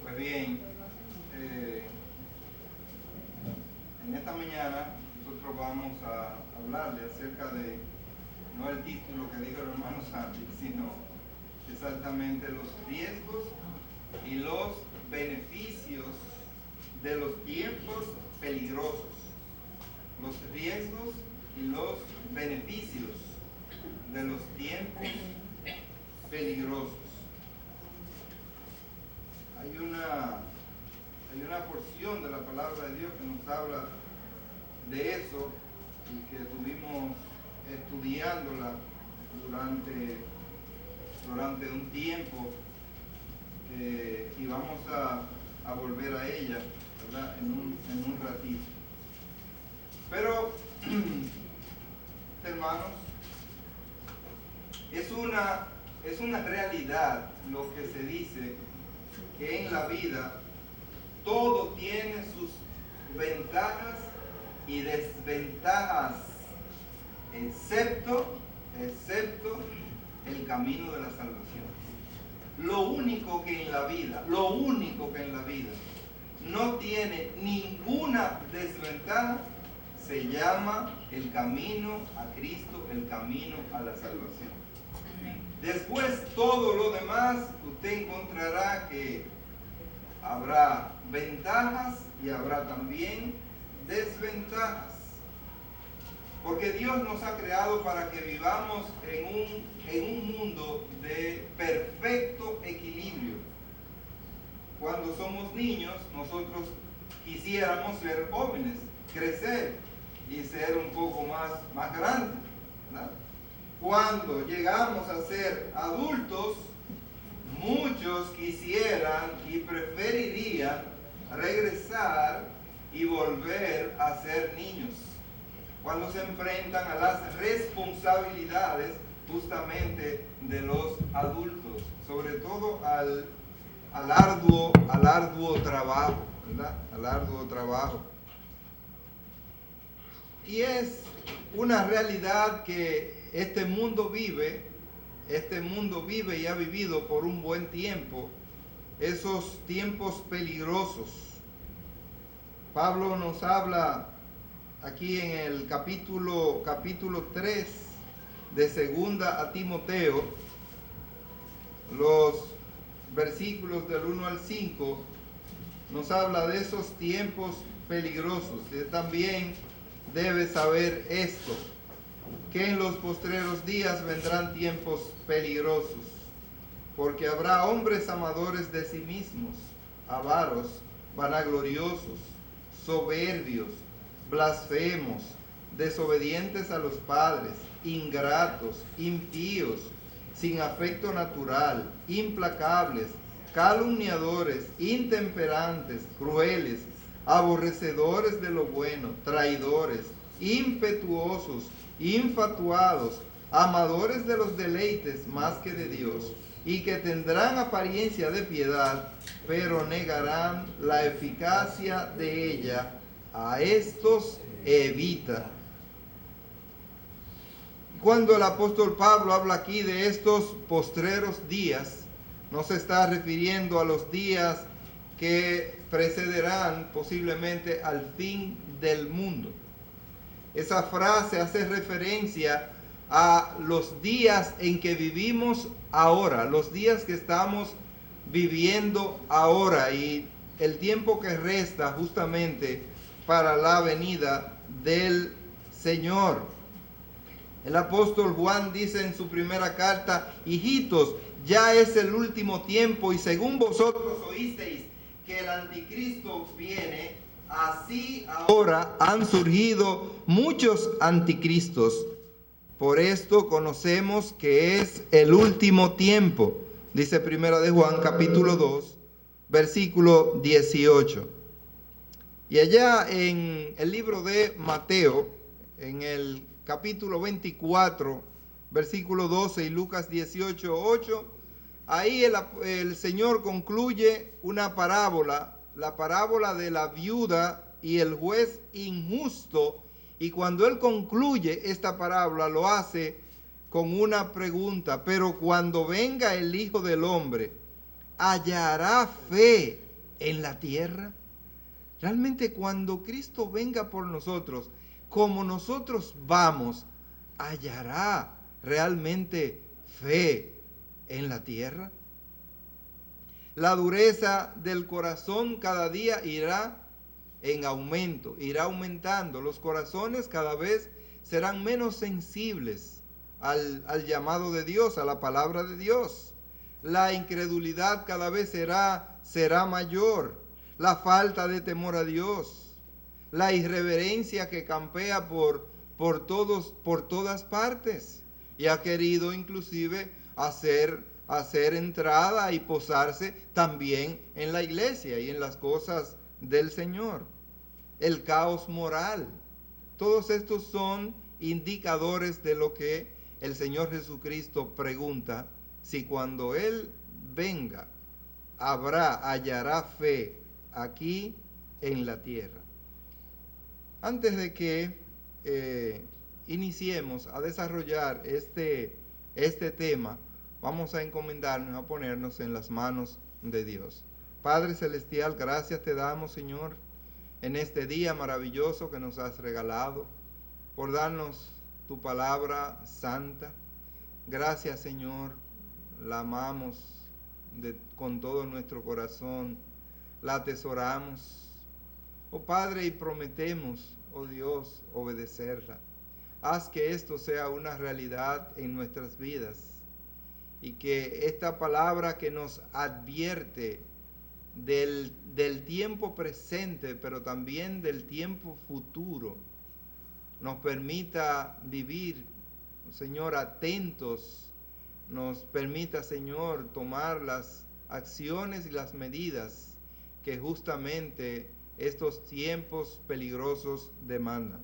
Pues bien, en esta mañana nosotros vamos a hablarle acerca de, no el título que dijo el hermano Santi, sino exactamente los riesgos y los beneficios de los tiempos peligrosos. Los riesgos y los beneficios de los tiempos peligrosos. Hay una porción de la palabra de Dios que nos habla de eso y que estuvimos estudiándola durante un tiempo y vamos a volver a ella, ¿verdad? en un ratito. Pero, hermanos, es una realidad lo que se dice que en la vida todo tiene sus ventajas y desventajas, excepto el camino de la salvación. Lo único que en la vida no tiene ninguna desventaja se llama el camino a Cristo, el camino a la salvación. Después todo lo demás usted encontrará que habrá ventajas y habrá también desventajas. Porque Dios nos ha creado para que vivamos en un mundo de perfecto equilibrio. Cuando somos niños, nosotros quisiéramos ser jóvenes, crecer y ser un poco más grandes, ¿verdad? Cuando llegamos a ser adultos, muchos quisieran y preferirían regresar y volver a ser niños. Cuando se enfrentan a las responsabilidades justamente de los adultos, sobre todo al arduo trabajo, ¿verdad? Al arduo trabajo. Y es una realidad que este mundo vive y ha vivido por un buen tiempo esos tiempos peligrosos. Pablo nos habla aquí en el capítulo 3 de segunda a Timoteo, los versículos del 1 al 5, nos habla de esos tiempos peligrosos. Usted también debe saber esto, que en los postreros días vendrán tiempos peligrosos, porque habrá hombres amadores de sí mismos, avaros, vanagloriosos, soberbios, blasfemos, desobedientes a los padres, ingratos, impíos, sin afecto natural, implacables, calumniadores, intemperantes, crueles, aborrecedores de lo bueno, traidores, impetuosos, infatuados, amadores de los deleites más que de Dios, y que tendrán apariencia de piedad, pero negarán la eficacia de ella. A estos evita. Cuando el apóstol Pablo habla aquí de estos postreros días, no se está refiriendo a los días que precederán posiblemente al fin del mundo. Esa frase hace referencia a los días en que vivimos ahora, los días que estamos viviendo ahora y el tiempo que resta justamente para la venida del Señor. El apóstol Juan dice en su primera carta: hijitos, ya es el último tiempo, y según vosotros oísteis que el anticristo viene, así ahora han surgido muchos anticristos. Por esto conocemos que es el último tiempo, dice primera de Juan capítulo 2, versículo 18. Y allá en el libro de Mateo, en el capítulo 24, versículo 12, y Lucas 18, 8, ahí el Señor concluye una parábola, la parábola de la viuda y el juez injusto. Y cuando Él concluye esta parábola, lo hace con una pregunta: pero cuando venga el Hijo del Hombre, ¿hallará fe en la tierra? Realmente cuando Cristo venga por nosotros, como nosotros vamos, ¿hallará realmente fe en la tierra? La dureza del corazón cada día irá en aumento, irá aumentando. Los corazones cada vez serán menos sensibles al llamado de Dios, a la palabra de Dios. La incredulidad cada vez será mayor. La falta de temor a Dios. La irreverencia que campea por todas partes. Y ha querido inclusive hacer entrada y posarse también en la iglesia y en las cosas del Señor. El caos moral. Todos estos son indicadores de lo que el Señor Jesucristo pregunta, si cuando Él venga hallará fe aquí en la tierra. Antes de que iniciemos a desarrollar este tema, vamos a encomendarnos, a ponernos en las manos de Dios. Padre Celestial, gracias te damos, Señor, en este día maravilloso que nos has regalado, por darnos tu palabra santa. Gracias, Señor, la amamos con todo nuestro corazón, la atesoramos, oh Padre, y prometemos, oh Dios, obedecerla. Haz que esto sea una realidad en nuestras vidas y que esta palabra que nos advierte del tiempo presente, pero también del tiempo futuro, nos permita vivir, Señor, atentos, nos permita, Señor, tomar las acciones y las medidas que justamente estos tiempos peligrosos demandan.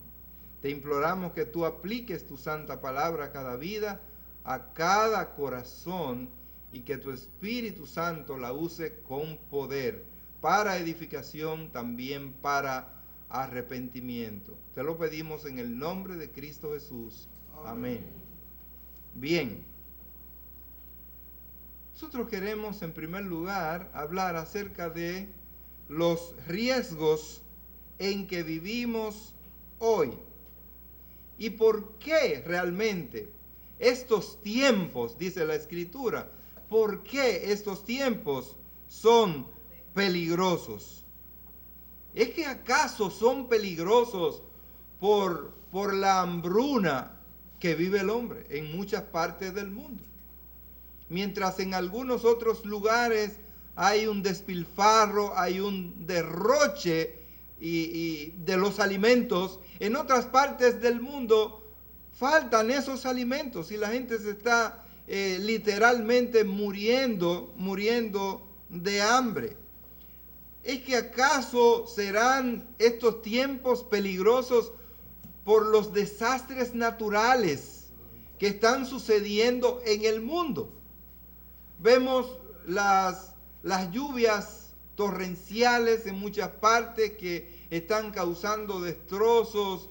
Te imploramos que tú apliques tu santa palabra a cada vida, a cada corazón, y que tu Espíritu Santo la use con poder para edificación, también para arrepentimiento. Te lo pedimos en el nombre de Cristo Jesús. Amén. Bien. Nosotros queremos en primer lugar hablar acerca de los riesgos en que vivimos hoy y por qué realmente estos tiempos, dice la Escritura, por qué estos tiempos son peligrosos. ¿Es que acaso son peligrosos por la hambruna que vive el hombre en muchas partes del mundo? Mientras en algunos otros lugares hay un despilfarro, hay un derroche y de los alimentos, en otras partes del mundo faltan esos alimentos y la gente se está literalmente muriendo de hambre. ¿Es que acaso serán estos tiempos peligrosos por los desastres naturales que están sucediendo en el mundo? Vemos las lluvias torrenciales en muchas partes que están causando destrozos,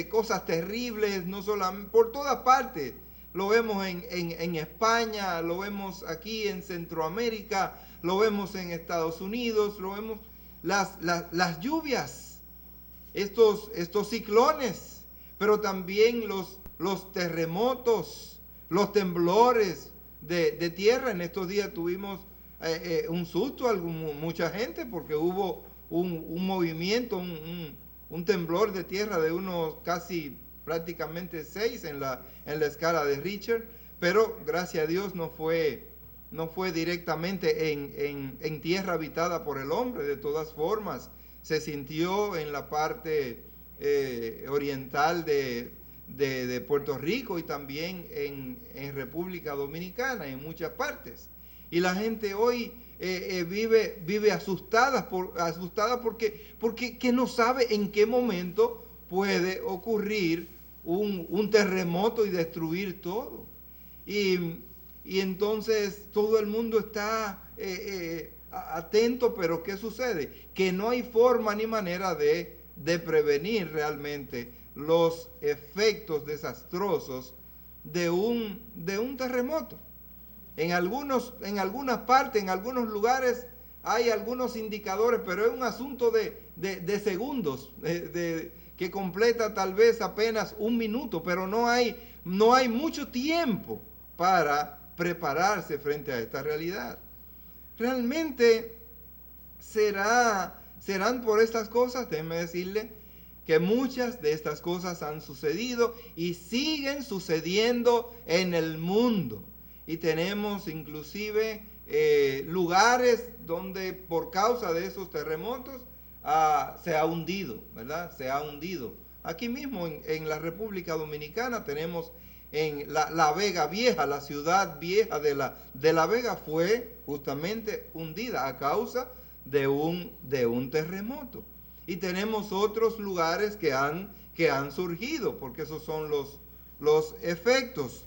cosas terribles, no solamente por todas partes. Lo vemos en España, lo vemos aquí en Centroamérica, lo vemos en Estados Unidos, lo vemos las lluvias, estos ciclones, pero también los terremotos, los temblores de tierra. En estos días tuvimos un susto a mucha gente porque hubo un movimiento, un temblor de tierra de unos casi prácticamente 6 en la escala de Richter, pero gracias a Dios no fue directamente en tierra habitada por el hombre. De todas formas, se sintió en la parte oriental de Puerto Rico y también en República Dominicana, en muchas partes. Y la gente hoy vive asustada porque que no sabe en qué momento puede ocurrir un terremoto y destruir todo. Y entonces todo el mundo está atento, pero ¿qué sucede? Que no hay forma ni manera de prevenir realmente los efectos desastrosos de un terremoto. En algunas partes, en algunos lugares, hay algunos indicadores, pero es un asunto de segundos, que completa tal vez apenas un minuto, pero no hay mucho tiempo para prepararse frente a esta realidad. Realmente serán por estas cosas, déjeme decirle, que muchas de estas cosas han sucedido y siguen sucediendo en el mundo. Y tenemos inclusive lugares donde por causa de esos terremotos se ha hundido, ¿verdad? Se ha hundido. Aquí mismo en la República Dominicana tenemos en la Vega Vieja, la ciudad vieja de la Vega fue justamente hundida a causa de un terremoto. Y tenemos otros lugares que han surgido, porque esos son los efectos.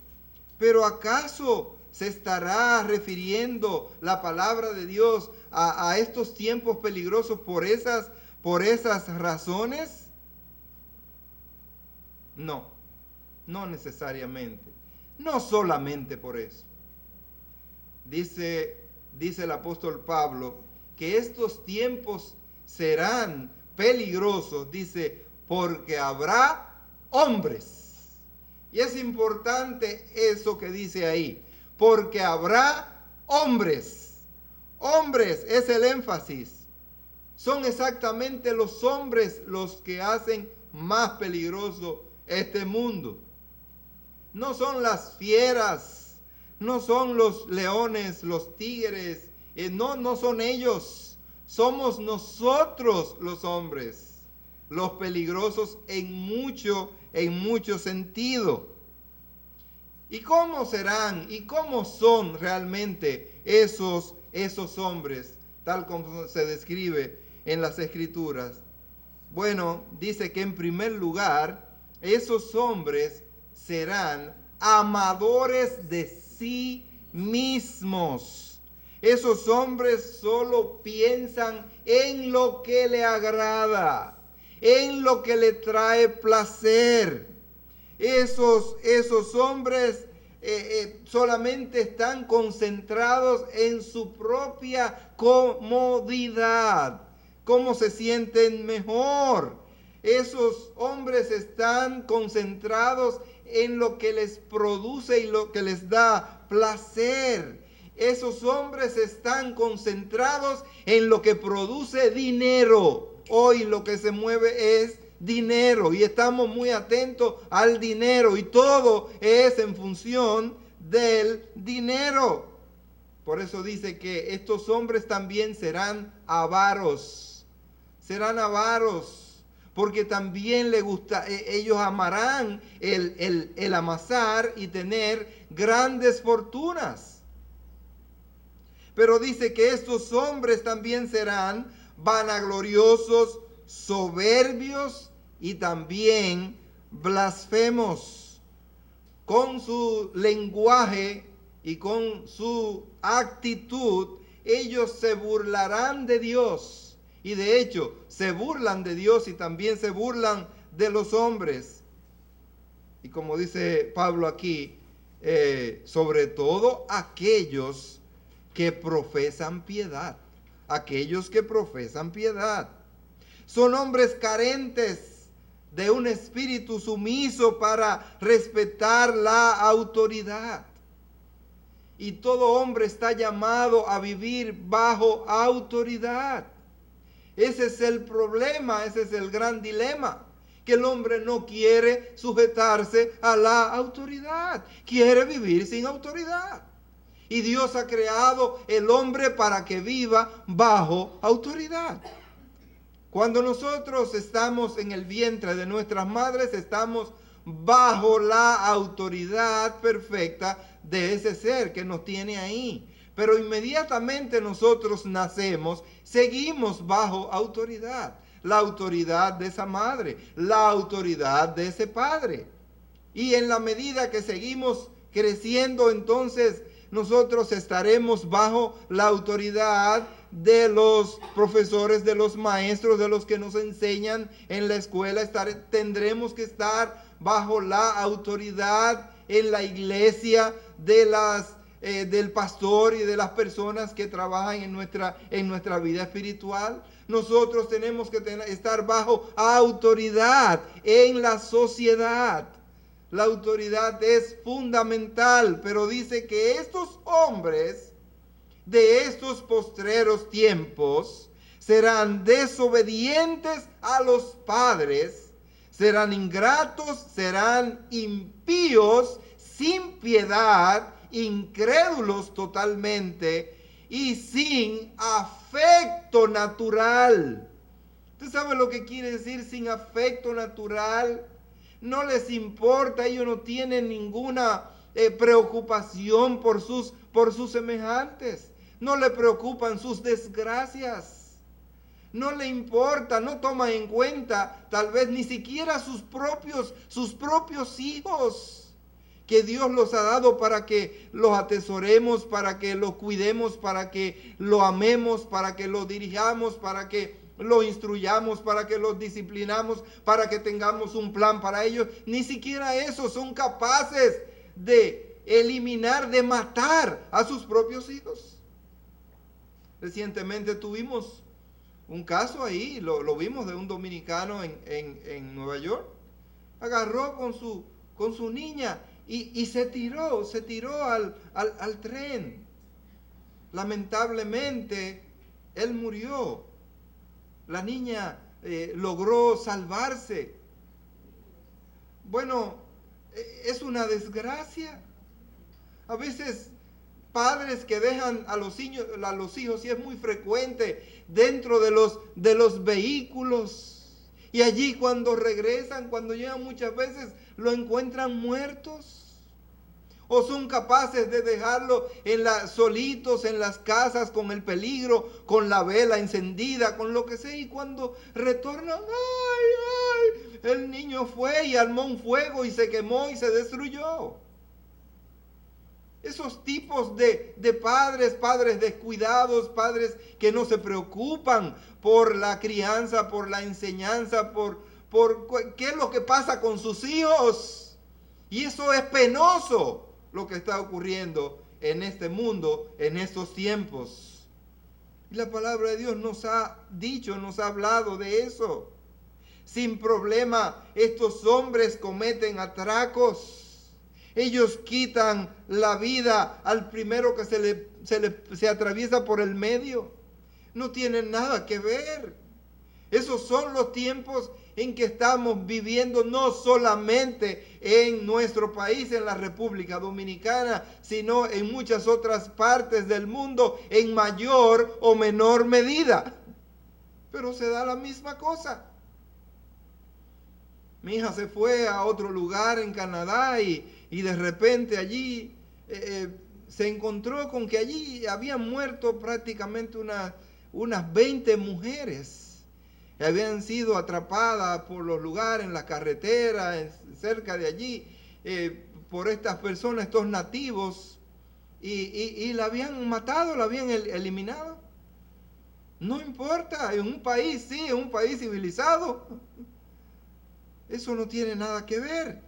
Pero ¿acaso se estará refiriendo la palabra de Dios a estos tiempos peligrosos por esas razones? No necesariamente. No solamente por eso. Dice el apóstol Pablo que estos tiempos serán peligrosos, dice, porque habrá hombres. Y es importante eso que dice ahí, porque habrá hombres. Hombres es el énfasis. Son exactamente los hombres los que hacen más peligroso este mundo. No son las fieras, no son los leones, los tigres, no son ellos. Somos nosotros los hombres, los peligrosos en mucho sentido. ¿Y cómo serán y cómo son realmente esos hombres, tal como se describe en las Escrituras? Bueno, dice que en primer lugar, esos hombres serán amadores de sí mismos. Esos hombres solo piensan en lo que le agrada, en lo que le trae placer. Esos hombres solamente están concentrados en su propia comodidad, cómo se sienten mejor. Esos hombres están concentrados en lo que les produce y lo que les da placer. Esos hombres están concentrados en lo que produce dinero. Hoy lo que se mueve es dinero y estamos muy atentos al dinero y todo es en función del dinero. Por eso dice que estos hombres también serán avaros. Serán avaros porque también les gusta, ellos amarán el amasar y tener grandes fortunas. Pero dice que estos hombres también serán vanagloriosos, soberbios y también blasfemos. Con su lenguaje y con su actitud, ellos se burlarán de Dios. Y de hecho, se burlan de Dios y también se burlan de los hombres. Y como dice Pablo aquí, sobre todo aquellos que profesan piedad. Aquellos que profesan piedad. Son hombres carentes de un espíritu sumiso para respetar la autoridad. Y todo hombre está llamado a vivir bajo autoridad. Ese es el problema, ese es el gran dilema. Que el hombre no quiere sujetarse a la autoridad. Quiere vivir sin autoridad. Y Dios ha creado el hombre para que viva bajo autoridad. Cuando nosotros estamos en el vientre de nuestras madres, estamos bajo la autoridad perfecta de ese ser que nos tiene ahí. Pero inmediatamente nosotros nacemos, seguimos bajo autoridad. La autoridad de esa madre, la autoridad de ese padre. Y en la medida que seguimos creciendo, entonces nosotros estaremos bajo la autoridad de los profesores, de los maestros, de los que nos enseñan en la escuela. Tendremos que estar bajo la autoridad en la iglesia de del pastor y de las personas que trabajan en nuestra vida espiritual. Nosotros tenemos que estar bajo autoridad en la sociedad. La autoridad es fundamental, pero dice que estos hombres de estos postreros tiempos serán desobedientes a los padres, serán ingratos, serán impíos, sin piedad, incrédulos totalmente y sin afecto natural. ¿Usted sabe lo que quiere decir sin afecto natural? No les importa, ellos no tienen ninguna preocupación por sus semejantes. No le preocupan sus desgracias. No le importa, no toma en cuenta tal vez ni siquiera sus propios hijos, que Dios los ha dado para que los atesoremos, para que los cuidemos, para que lo amemos, para que lo dirijamos, para que lo instruyamos, para que los disciplinamos, para que tengamos un plan para ellos. Ni siquiera eso son capaces de eliminar, de matar a sus propios hijos. Recientemente tuvimos un caso ahí, lo vimos, de un dominicano en Nueva York. Agarró con su niña y se tiró al tren. Lamentablemente, él murió. La niña logró salvarse. Bueno, es una desgracia. A veces padres que dejan a los hijos, y es muy frecuente, dentro de los vehículos. Y allí cuando regresan, cuando llegan, muchas veces lo encuentran muertos. O son capaces de dejarlo solitos en las casas, con el peligro, con la vela encendida, con lo que sea. Y cuando retornan, ¡ay! El niño fue y armó un fuego y se quemó y se destruyó. Esos tipos de padres descuidados, padres que no se preocupan por la crianza, por la enseñanza, por qué es lo que pasa con sus hijos. Y eso es penoso, lo que está ocurriendo en este mundo, en estos tiempos. Y la palabra de Dios nos ha dicho, nos ha hablado de eso. Sin problema, estos hombres cometen atracos. Ellos quitan la vida al primero que se atraviesa por el medio. No tienen nada que ver. Esos son los tiempos en que estamos viviendo, no solamente en nuestro país, en la República Dominicana, sino en muchas otras partes del mundo, en mayor o menor medida. Pero se da la misma cosa. Mi hija se fue a otro lugar en Canadá y de repente allí se encontró con que allí habían muerto prácticamente unas 20 mujeres. Habían sido atrapadas por los lugares, en la carretera, cerca de allí, por estas personas, estos nativos, y la habían matado, la habían eliminado. No importa, en un país, sí, en un país civilizado, eso no tiene nada que ver.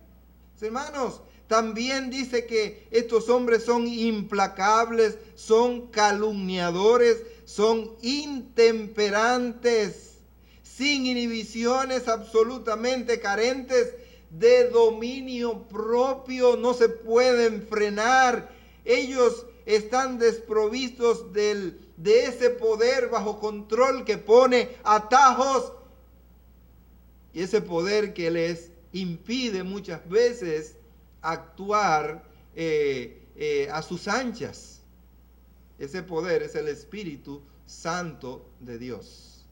Hermanos, también dice que estos hombres son implacables, son calumniadores, son intemperantes, sin inhibiciones, absolutamente carentes de dominio propio, no se pueden frenar. Ellos están desprovistos de ese poder bajo control que pone atajos, y ese poder que les impide muchas veces actuar a sus anchas. Ese poder es el Espíritu Santo de Dios.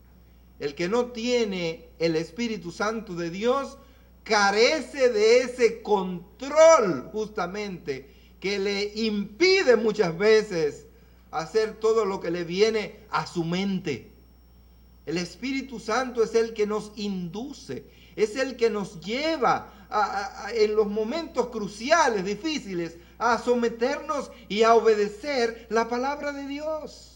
El que no tiene el Espíritu Santo de Dios carece de ese control, justamente, que le impide muchas veces hacer todo lo que le viene a su mente. El Espíritu Santo es el que nos induce, es el que nos lleva en los momentos cruciales, difíciles, a someternos y a obedecer la palabra de Dios.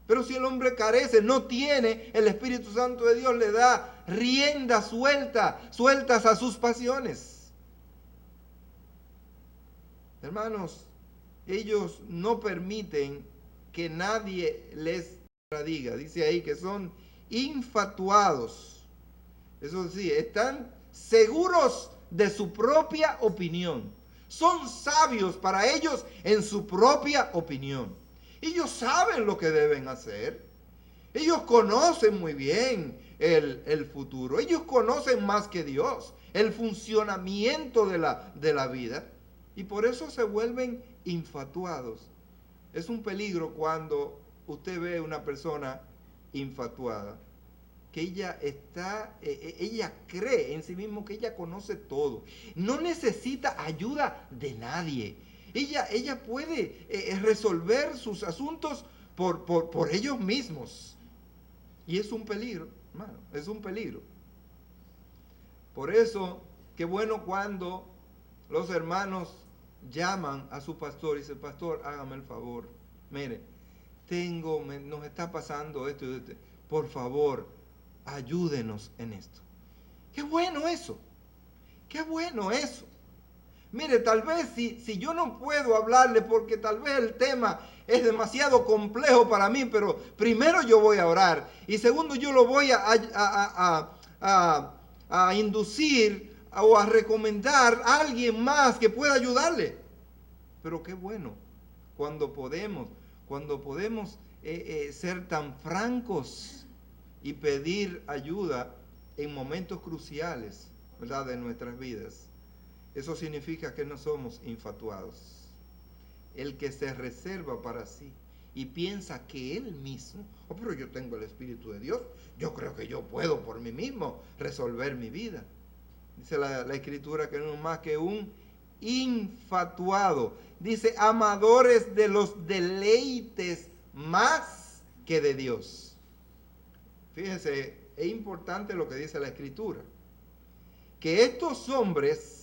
Pero si el hombre no tiene el Espíritu Santo de Dios, le da rienda sueltas a sus pasiones. Hermanos, ellos no permiten que nadie les diga. Dice ahí que son infatuados. Eso sí, están seguros de su propia opinión. Son sabios para ellos en su propia opinión. Ellos saben lo que deben hacer. Ellos conocen muy bien el futuro. Ellos conocen más que Dios el funcionamiento de la vida. Y por eso se vuelven infatuados. Es un peligro cuando usted ve una persona infatuada, que ella cree en sí mismo que ella conoce todo. No necesita ayuda de nadie. Ella puede resolver sus asuntos por ellos mismos. Y es un peligro, hermano, es un peligro. Por eso, qué bueno cuando los hermanos llaman a su pastor y dicen: pastor, hágame el favor. Mire, nos está pasando esto y esto. Por favor, ayúdenos en esto. Qué bueno eso. Qué bueno eso. Mire, tal vez si yo no puedo hablarle porque tal vez el tema es demasiado complejo para mí, pero primero yo voy a orar y segundo yo lo voy a inducir o a recomendar a alguien más que pueda ayudarle. Pero qué bueno cuando podemos ser tan francos y pedir ayuda en momentos cruciales, ¿verdad?, de nuestras vidas. Eso significa que no somos infatuados. El que se reserva para sí y piensa que él mismo, pero yo tengo el Espíritu de Dios, yo creo que yo puedo por mí mismo resolver mi vida. Dice la Escritura que no es más que un infatuado. Dice, amadores de los deleites más que de Dios. Fíjense, es importante lo que dice la Escritura. Que estos hombres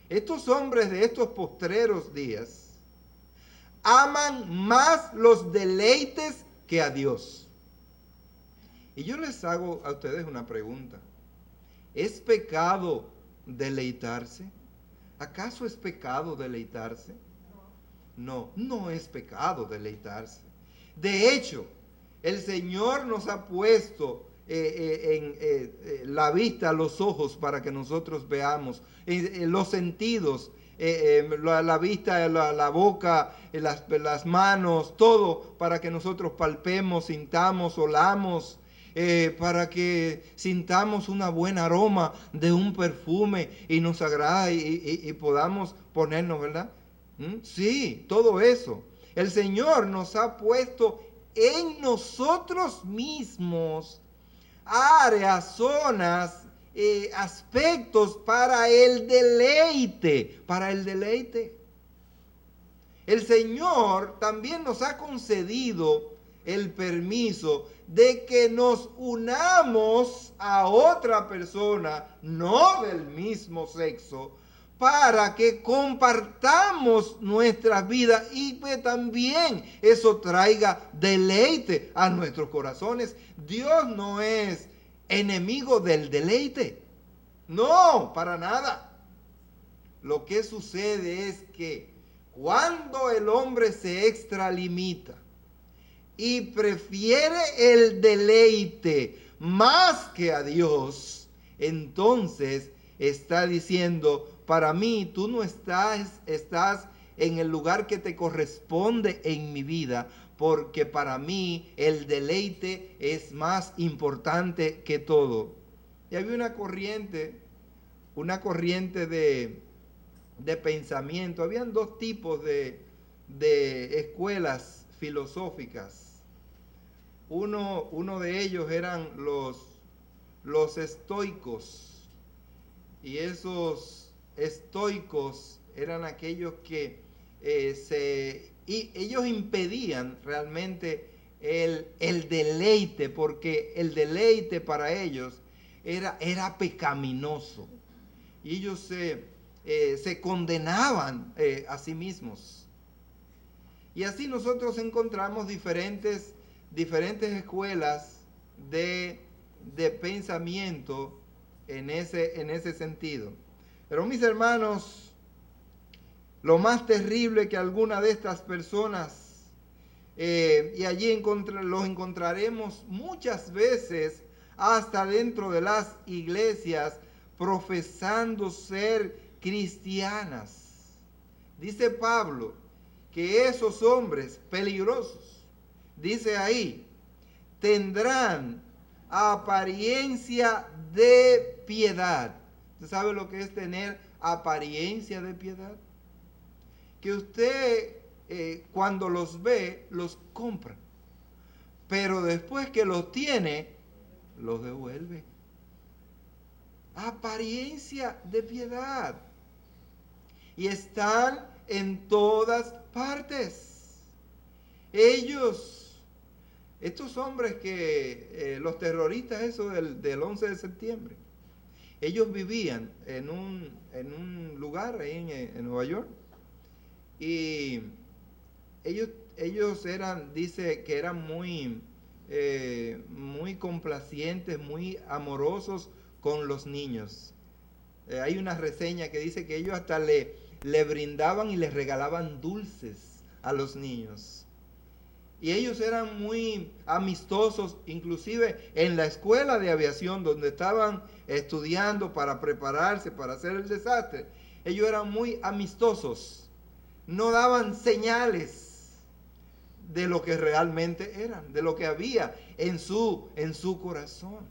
de estos postreros días, aman más los deleites que a Dios. Y yo les hago a ustedes una pregunta. ¿Es pecado deleitarse? ¿Acaso es pecado deleitarse? No, no es pecado deleitarse. De hecho, el Señor nos ha puesto la vista, los ojos, para que nosotros veamos, los sentidos, la vista, la boca, las manos, todo, para que nosotros palpemos, sintamos, olamos, para que sintamos una buena aroma de un perfume y nos agrada y podamos ponernos, ¿verdad? Sí, todo eso. El Señor nos ha puesto en nosotros mismos áreas, zonas, aspectos para el deleite, El Señor también nos ha concedido el permiso de que nos unamos a otra persona, no del mismo sexo, para que compartamos nuestra vida y pues también eso traiga deleite a nuestros corazones. Dios no es enemigo del deleite. No, para nada. Lo que sucede es que cuando el hombre se extralimita y prefiere el deleite más que a Dios, entonces está diciendo: para mí tú no estás en el lugar que te corresponde en mi vida, porque para mí el deleite es más importante que todo. Y había una corriente de pensamiento. Habían dos tipos de escuelas filosóficas. Uno de ellos eran los estoicos. Y esos estoicos eran aquellos que ellos impedían realmente el deleite, porque el deleite para ellos era pecaminoso. Y ellos se condenaban a sí mismos. Y así nosotros encontramos diferentes escuelas de pensamiento en ese sentido. Pero mis hermanos, Lo más terrible que alguna de estas personas, y allí los encontraremos muchas veces hasta dentro de las iglesias, profesando ser cristianas. Dice Pablo que esos hombres peligrosos, dice ahí, tendrán apariencia de piedad. ¿Usted sabe lo que es tener apariencia de piedad? Que usted cuando los ve, los compra, pero después que los tiene, los devuelve. Apariencia de piedad. Y están en todas partes. Estos hombres que, los terroristas esos del 11 de septiembre, ellos vivían en un lugar ahí en Nueva York, y ellos eran, dice que eran muy complacientes, muy amorosos con los niños. Hay una reseña que dice que ellos hasta le brindaban y les regalaban dulces a los niños. Y ellos eran muy amistosos, inclusive en la escuela de aviación donde estaban estudiando para prepararse para hacer el desastre. Ellos eran muy amistosos, no daban señales de lo que realmente eran, de lo que había en su corazón.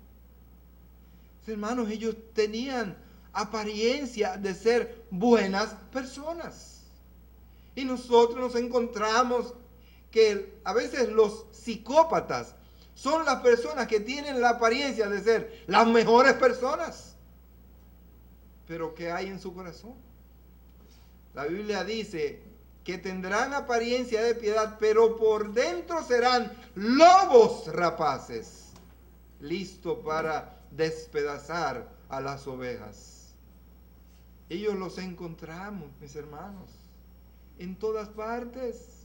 Hermanos, ellos tenían apariencia de ser buenas personas. Y nosotros nos encontramos que a veces los psicópatas son las personas que tienen la apariencia de ser las mejores personas. Pero ¿qué hay en su corazón? La Biblia dice que tendrán apariencia de piedad, pero por dentro serán lobos rapaces, listos para despedazar a las ovejas. Ellos los encontramos, mis hermanos, en todas partes.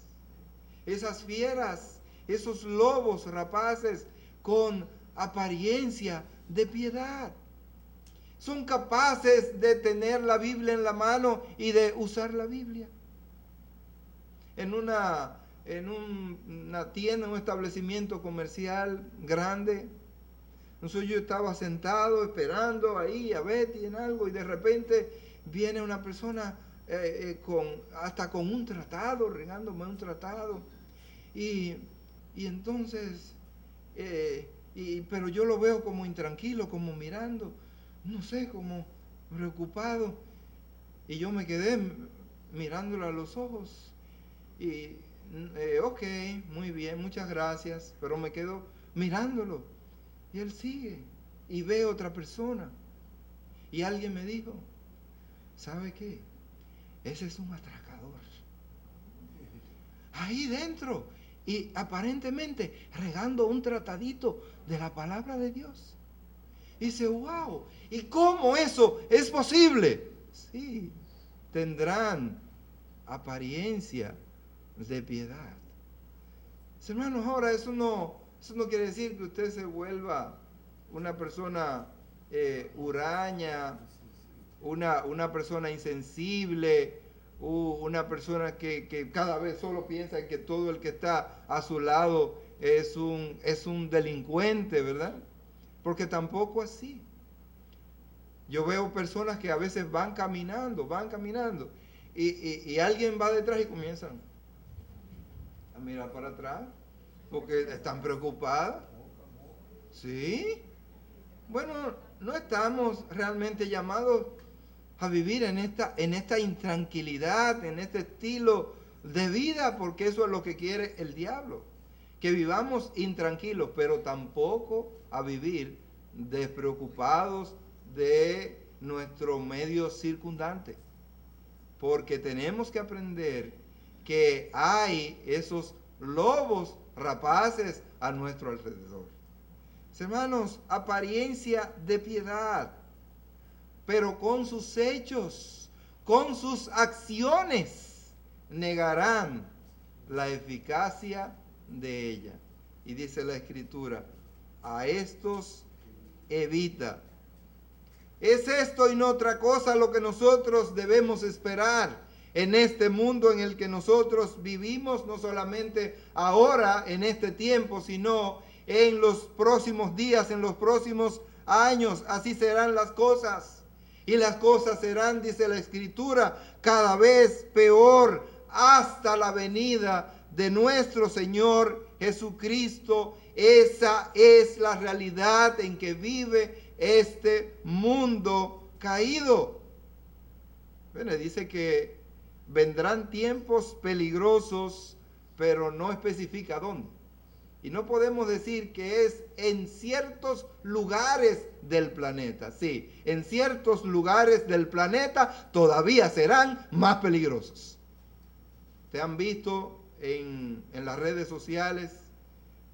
Esas fieras, esos lobos rapaces con apariencia de piedad. Son capaces de tener la Biblia en la mano y de usar la Biblia. En una tienda, un establecimiento comercial grande, entonces yo estaba sentado esperando ahí a Betty en algo, y de repente viene una persona hasta con un tratado, regándome un tratado. Y entonces, pero yo lo veo como intranquilo, como mirando, no sé, como preocupado. Y yo me quedé mirándolo a los ojos. Y, ok, muy bien, muchas gracias. Pero me quedo mirándolo. Y él sigue. Y ve otra persona. Y alguien me dijo, ¿sabe qué? Ese es un atracador. Ahí dentro. Y aparentemente regando un tratadito de la palabra de Dios. Y dice, wow, ¿y cómo eso es posible? Sí, tendrán apariencia de piedad. Hermanos, ahora eso no quiere decir que usted se vuelva una persona huraña, una persona insensible, una persona que cada vez solo piensa en que todo el que está a su lado es un delincuente, ¿verdad? Porque tampoco así. Yo veo personas que a veces van caminando, y alguien va detrás y comienzan a mirar para atrás, porque están preocupadas. ¿Sí? Bueno, no estamos realmente llamados a vivir en esta intranquilidad, en este estilo de vida, porque eso es lo que quiere el diablo, que vivamos intranquilos, pero tampoco a vivir despreocupados de nuestro medio circundante, porque tenemos que aprender que hay esos lobos rapaces a nuestro alrededor. Hermanos, apariencia de piedad, pero con sus hechos, con sus acciones, negarán la eficacia de ella. Y dice la Escritura, a estos evita. Es esto y no otra cosa lo que nosotros debemos esperar, en este mundo en el que nosotros vivimos, no solamente ahora en este tiempo, sino en los próximos días, en los próximos años. Así serán las cosas. Y las cosas serán, dice la Escritura, cada vez peor hasta la venida de nuestro Señor Jesucristo. Esa es la realidad en que vive este mundo caído. Bueno, dice que vendrán tiempos peligrosos, pero no especifica dónde. Y no podemos decir que es en ciertos lugares del planeta. Sí, en ciertos lugares del planeta todavía serán más peligrosos. ¿Te han visto en las redes sociales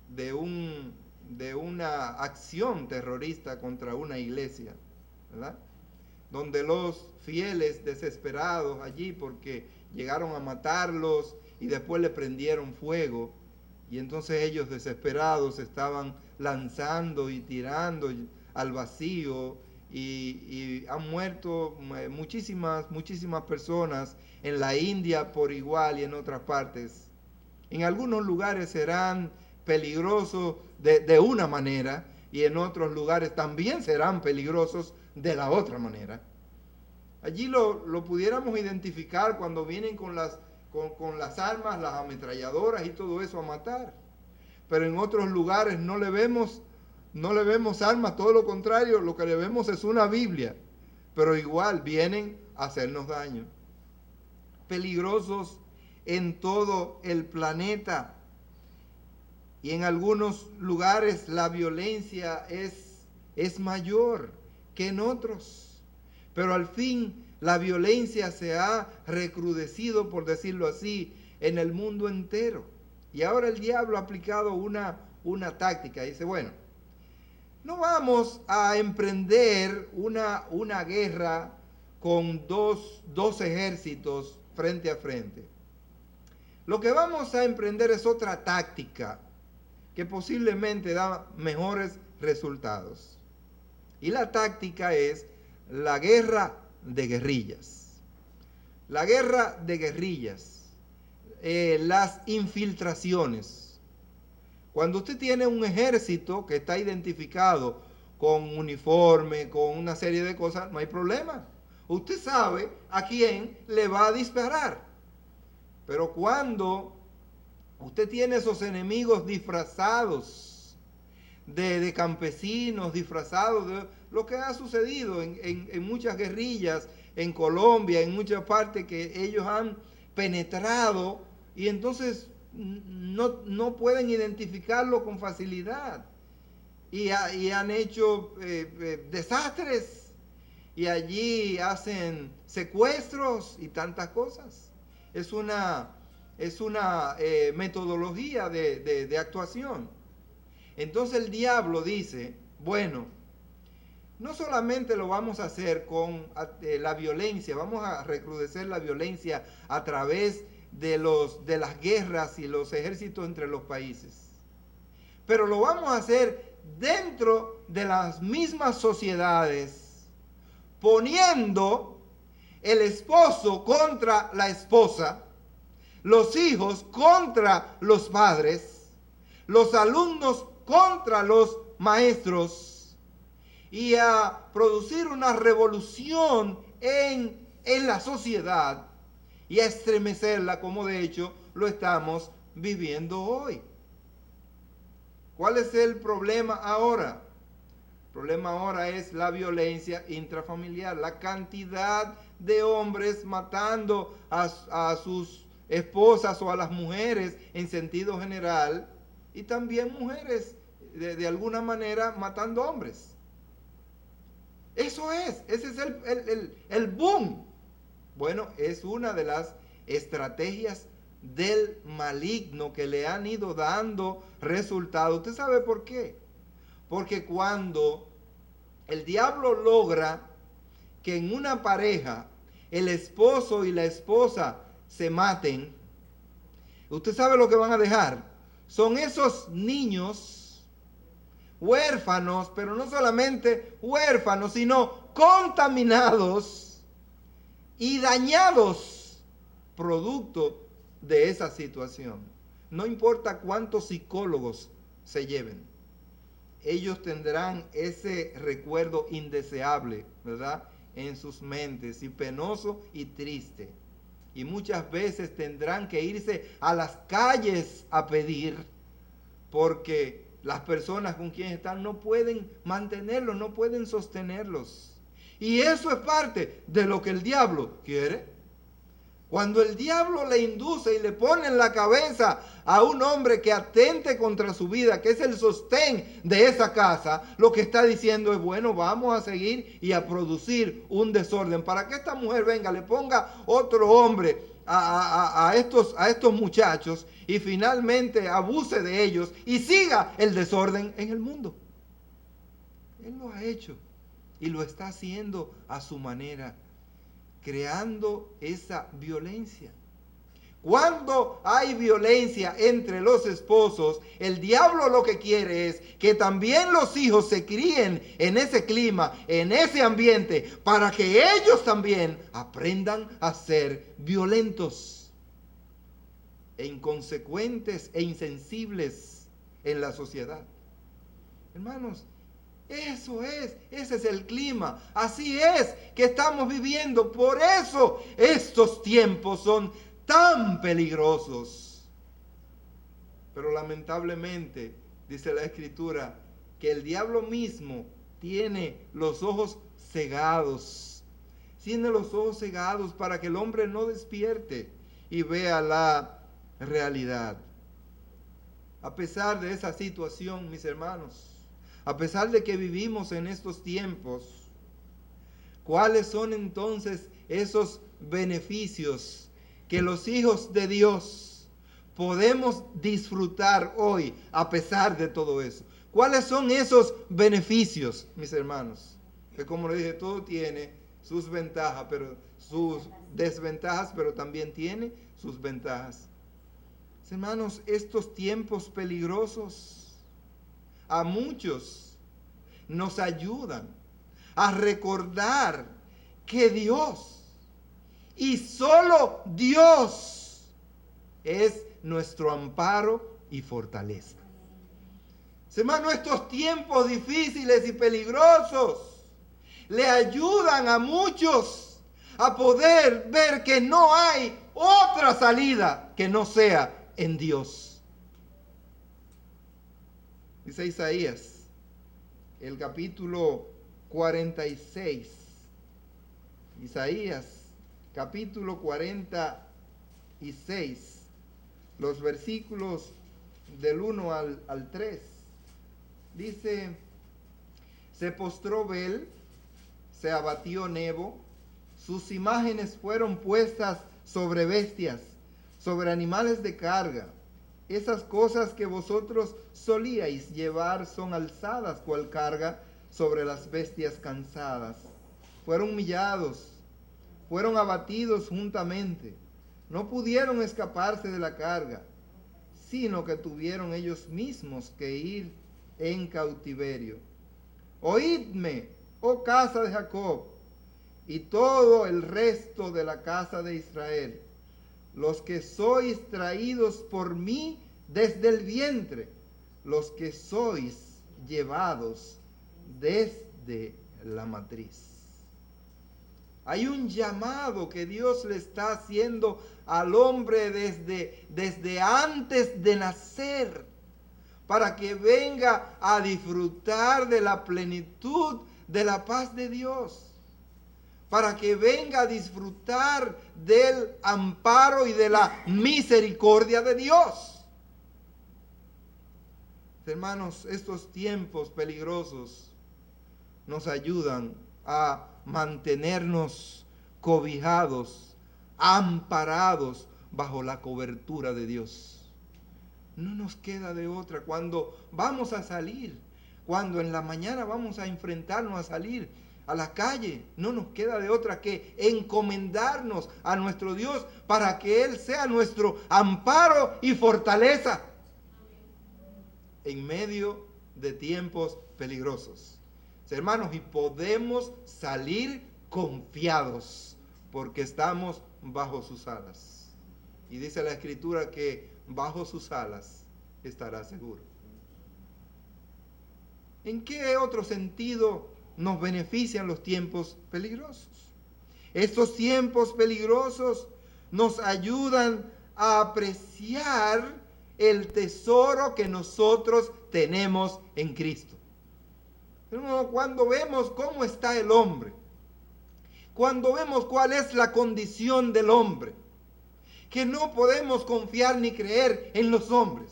de una acción terrorista contra una iglesia, ¿verdad? Donde los fieles desesperados allí porque llegaron a matarlos y después le prendieron fuego, y entonces ellos desesperados estaban lanzando y tirando al vacío, y han muerto muchísimas personas en la India por igual y en otras partes. En algunos lugares serán peligrosos de una manera, y en otros lugares también serán peligrosos de la otra manera. Allí lo pudiéramos identificar cuando vienen con las armas, las ametralladoras y todo eso a matar. Pero en otros lugares no le vemos armas, todo lo contrario, lo que le vemos es una Biblia. Pero igual vienen a hacernos daño. Peligrosos en todo el planeta. Y en algunos lugares la violencia es mayor que en otros. Pero al fin la violencia se ha recrudecido, por decirlo así, en el mundo entero. Y ahora el diablo ha aplicado una táctica. Dice, bueno, no vamos a emprender una guerra con dos ejércitos frente a frente. Lo que vamos a emprender es otra táctica que posiblemente da mejores resultados. Y la táctica es la guerra de guerrillas. La guerra de guerrillas. Las infiltraciones. Cuando usted tiene un ejército que está identificado con uniforme, con una serie de cosas, no hay problema. Usted sabe a quién le va a disparar. Pero cuando usted tiene esos enemigos disfrazados de campesinos, disfrazados de lo que ha sucedido en muchas guerrillas, en Colombia, en muchas partes que ellos han penetrado y entonces no pueden identificarlo con facilidad. Y han hecho desastres y allí hacen secuestros y tantas cosas. Es una metodología de actuación. Entonces el diablo dice, bueno, no solamente lo vamos a hacer con la violencia, vamos a recrudecer la violencia a través de las guerras y los ejércitos entre los países, pero lo vamos a hacer dentro de las mismas sociedades, poniendo el esposo contra la esposa, los hijos contra los padres, los alumnos contra los maestros, y a producir una revolución en la sociedad y a estremecerla, como de hecho lo estamos viviendo hoy. ¿Cuál es el problema ahora? El problema ahora es la violencia intrafamiliar, la cantidad de hombres matando a sus esposas o a las mujeres en sentido general, y también mujeres de alguna manera matando hombres. Ese es el boom. Bueno, es una de las estrategias del maligno que le han ido dando resultados. ¿Usted sabe por qué? Porque cuando el diablo logra que en una pareja el esposo y la esposa se maten, ¿usted sabe lo que van a dejar? Son esos niños huérfanos, pero no solamente huérfanos, sino contaminados y dañados producto de esa situación. No importa cuántos psicólogos se lleven, ellos tendrán ese recuerdo indeseable, ¿verdad?, en sus mentes, y penoso y triste. Y muchas veces tendrán que irse a las calles a pedir, porque las personas con quienes están no pueden mantenerlos, no pueden sostenerlos. Y eso es parte de lo que el diablo quiere. Cuando el diablo le induce y le pone en la cabeza a un hombre que atente contra su vida, que es el sostén de esa casa, lo que está diciendo es, bueno, vamos a seguir y a producir un desorden para que esta mujer venga, le ponga otro hombre a estos muchachos y finalmente abuse de ellos y siga el desorden en el mundo. Él lo ha hecho y lo está haciendo a su manera, creando esa violencia. Cuando hay violencia entre los esposos, el diablo lo que quiere es que también los hijos se críen en ese clima, en ese ambiente, para que ellos también aprendan a ser violentos e inconsecuentes e insensibles en la sociedad. Hermanos, ese es el clima, así es que estamos viviendo. Por eso estos tiempos son tan peligrosos. Pero lamentablemente, dice la Escritura, que el diablo mismo tiene los ojos cegados. Tiene los ojos cegados para que el hombre no despierte y vea la realidad. A pesar de esa situación, mis hermanos, a pesar de que vivimos en estos tiempos, ¿cuáles son entonces esos beneficios que los hijos de Dios podemos disfrutar hoy a pesar de todo eso? ¿Cuáles son esos beneficios, mis hermanos? Que como le dije, todo tiene sus ventajas, pero sus desventajas, pero también tiene sus ventajas. Hermanos, estos tiempos peligrosos a muchos nos ayudan a recordar que Dios, y solo Dios, es nuestro amparo y fortaleza. Hermanos, estos tiempos difíciles y peligrosos le ayudan a muchos a poder ver que no hay otra salida que no sea en Dios. Dice Isaías, el capítulo 46. Isaías, capítulo 46, los versículos del 1 al 3. Dice, se postró Bel, se abatió Nebo, sus imágenes fueron puestas sobre bestias, sobre animales de carga. Esas cosas que vosotros solíais llevar son alzadas cual carga sobre las bestias cansadas. Fueron humillados, fueron abatidos juntamente. No pudieron escaparse de la carga, sino que tuvieron ellos mismos que ir en cautiverio. Oídme, oh casa de Jacob, y todo el resto de la casa de Israel, los que sois traídos por mí desde el vientre, los que sois llevados desde la matriz. Hay un llamado que Dios le está haciendo al hombre desde antes de nacer, para que venga a disfrutar de la plenitud de la paz de Dios, para que venga a disfrutar del amparo y de la misericordia de Dios. Hermanos, estos tiempos peligrosos nos ayudan a mantenernos cobijados, amparados bajo la cobertura de Dios. No nos queda de otra cuando vamos a salir, cuando en la mañana vamos a enfrentarnos a salir a la calle, no nos queda de otra que encomendarnos a nuestro Dios para que Él sea nuestro amparo y fortaleza en medio de tiempos peligrosos. Hermanos, y podemos salir confiados porque estamos bajo sus alas. Y dice la Escritura que bajo sus alas estará seguro. ¿En qué otro sentido nos benefician los tiempos peligrosos? Estos tiempos peligrosos nos ayudan a apreciar el tesoro que nosotros tenemos en Cristo. Cuando vemos cómo está el hombre, cuando vemos cuál es la condición del hombre, que no podemos confiar ni creer en los hombres.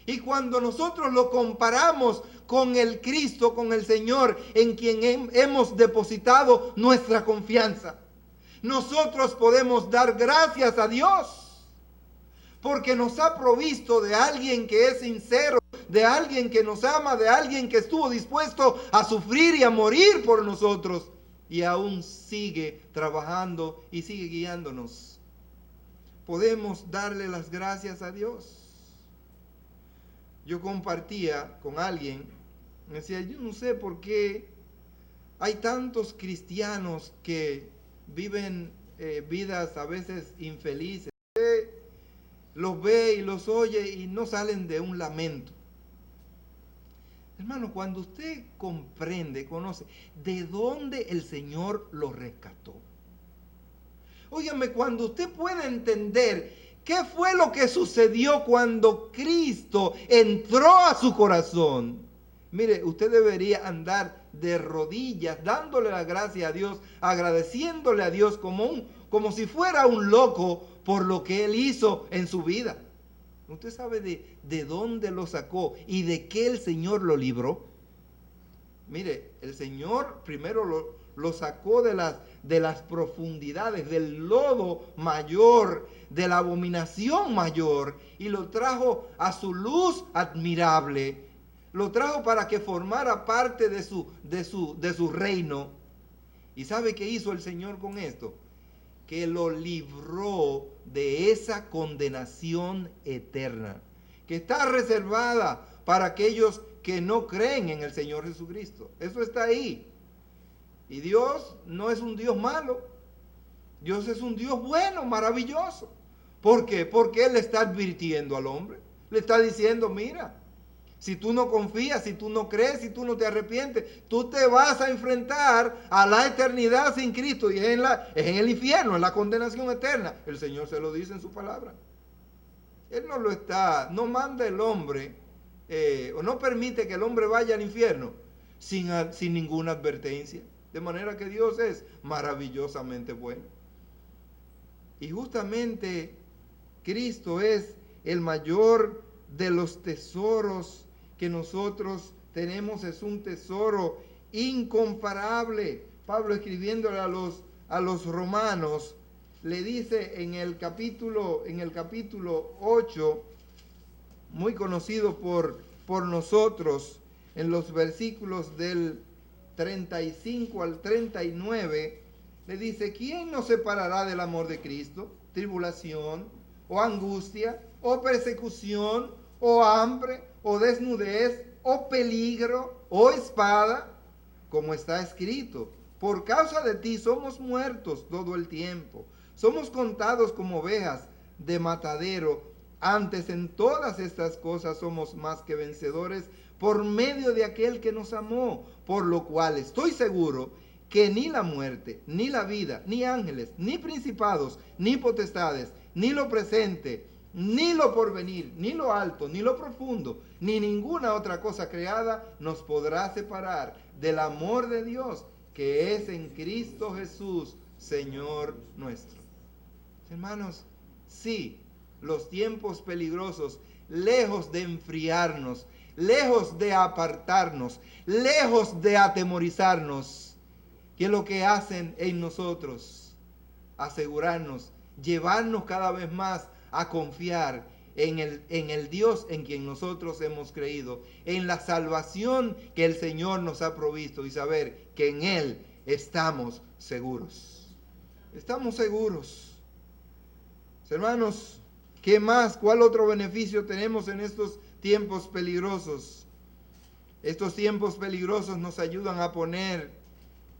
Y cuando nosotros lo comparamos con el Cristo, con el Señor, en quien hemos depositado nuestra confianza, nosotros podemos dar gracias a Dios, porque nos ha provisto de alguien que es sincero, de alguien que nos ama, de alguien que estuvo dispuesto a sufrir y a morir por nosotros, y aún sigue trabajando y sigue guiándonos. Podemos darle las gracias a Dios. Yo compartía con alguien, me decía, yo no sé por qué hay tantos cristianos que viven vidas a veces infelices. Usted los ve y los oye y no salen de un lamento. Hermano, cuando usted comprende, conoce de dónde el Señor los rescató. Óigame, cuando usted puede entender qué fue lo que sucedió cuando Cristo entró a su corazón, mire, usted debería andar de rodillas, dándole la gracia a Dios, agradeciéndole a Dios como si fuera un loco por lo que Él hizo en su vida. ¿Usted sabe de dónde lo sacó y de qué el Señor lo libró? Mire, el Señor primero lo sacó de las profundidades, del lodo mayor, de la abominación mayor, y lo trajo a su luz admirable. Lo trajo para que formara parte de su reino. ¿Y sabe qué hizo el Señor con esto? Que lo libró de esa condenación eterna, que está reservada para aquellos que no creen en el Señor Jesucristo. Eso está ahí. Y Dios no es un Dios malo. Dios es un Dios bueno, maravilloso. ¿Por qué? Porque Él le está advirtiendo al hombre. Le está diciendo, mira, si tú no confías, si tú no crees, si tú no te arrepientes, tú te vas a enfrentar a la eternidad sin Cristo. Y es en el infierno, en la condenación eterna. El Señor se lo dice en su palabra. Él no manda el hombre, o no permite que el hombre vaya al infierno sin ninguna advertencia. De manera que Dios es maravillosamente bueno. Y justamente Cristo es el mayor de los tesoros que nosotros tenemos. Es un tesoro incomparable. Pablo, escribiéndole a los romanos, le dice en el capítulo 8, muy conocido por nosotros, en los versículos del 35 al 39, le dice, ¿quién nos separará del amor de Cristo? ¿Tribulación, o angustia, o persecución, o hambre, o desnudez, o peligro, o espada? Como está escrito, por causa de ti somos muertos todo el tiempo. Somos contados como ovejas de matadero. Antes en todas estas cosas somos más que vencedores por medio de aquel que nos amó, por lo cual estoy seguro que ni la muerte, ni la vida, ni ángeles, ni principados, ni potestades, ni lo presente, ni lo porvenir, ni lo alto, ni lo profundo, ni ninguna otra cosa creada nos podrá separar del amor de Dios que es en Cristo Jesús, Señor nuestro. Hermanos, sí, los tiempos peligrosos, lejos de enfriarnos, lejos de apartarnos, lejos de atemorizarnos, ¿qué es lo que hacen en nosotros? Asegurarnos, llevarnos cada vez más a confiar en el Dios en quien nosotros hemos creído, en la salvación que el Señor nos ha provisto y saber que en Él estamos seguros. Estamos seguros. Hermanos, ¿qué más? ¿Cuál otro beneficio tenemos en estos tiempos peligrosos? Estos tiempos peligrosos nos ayudan a poner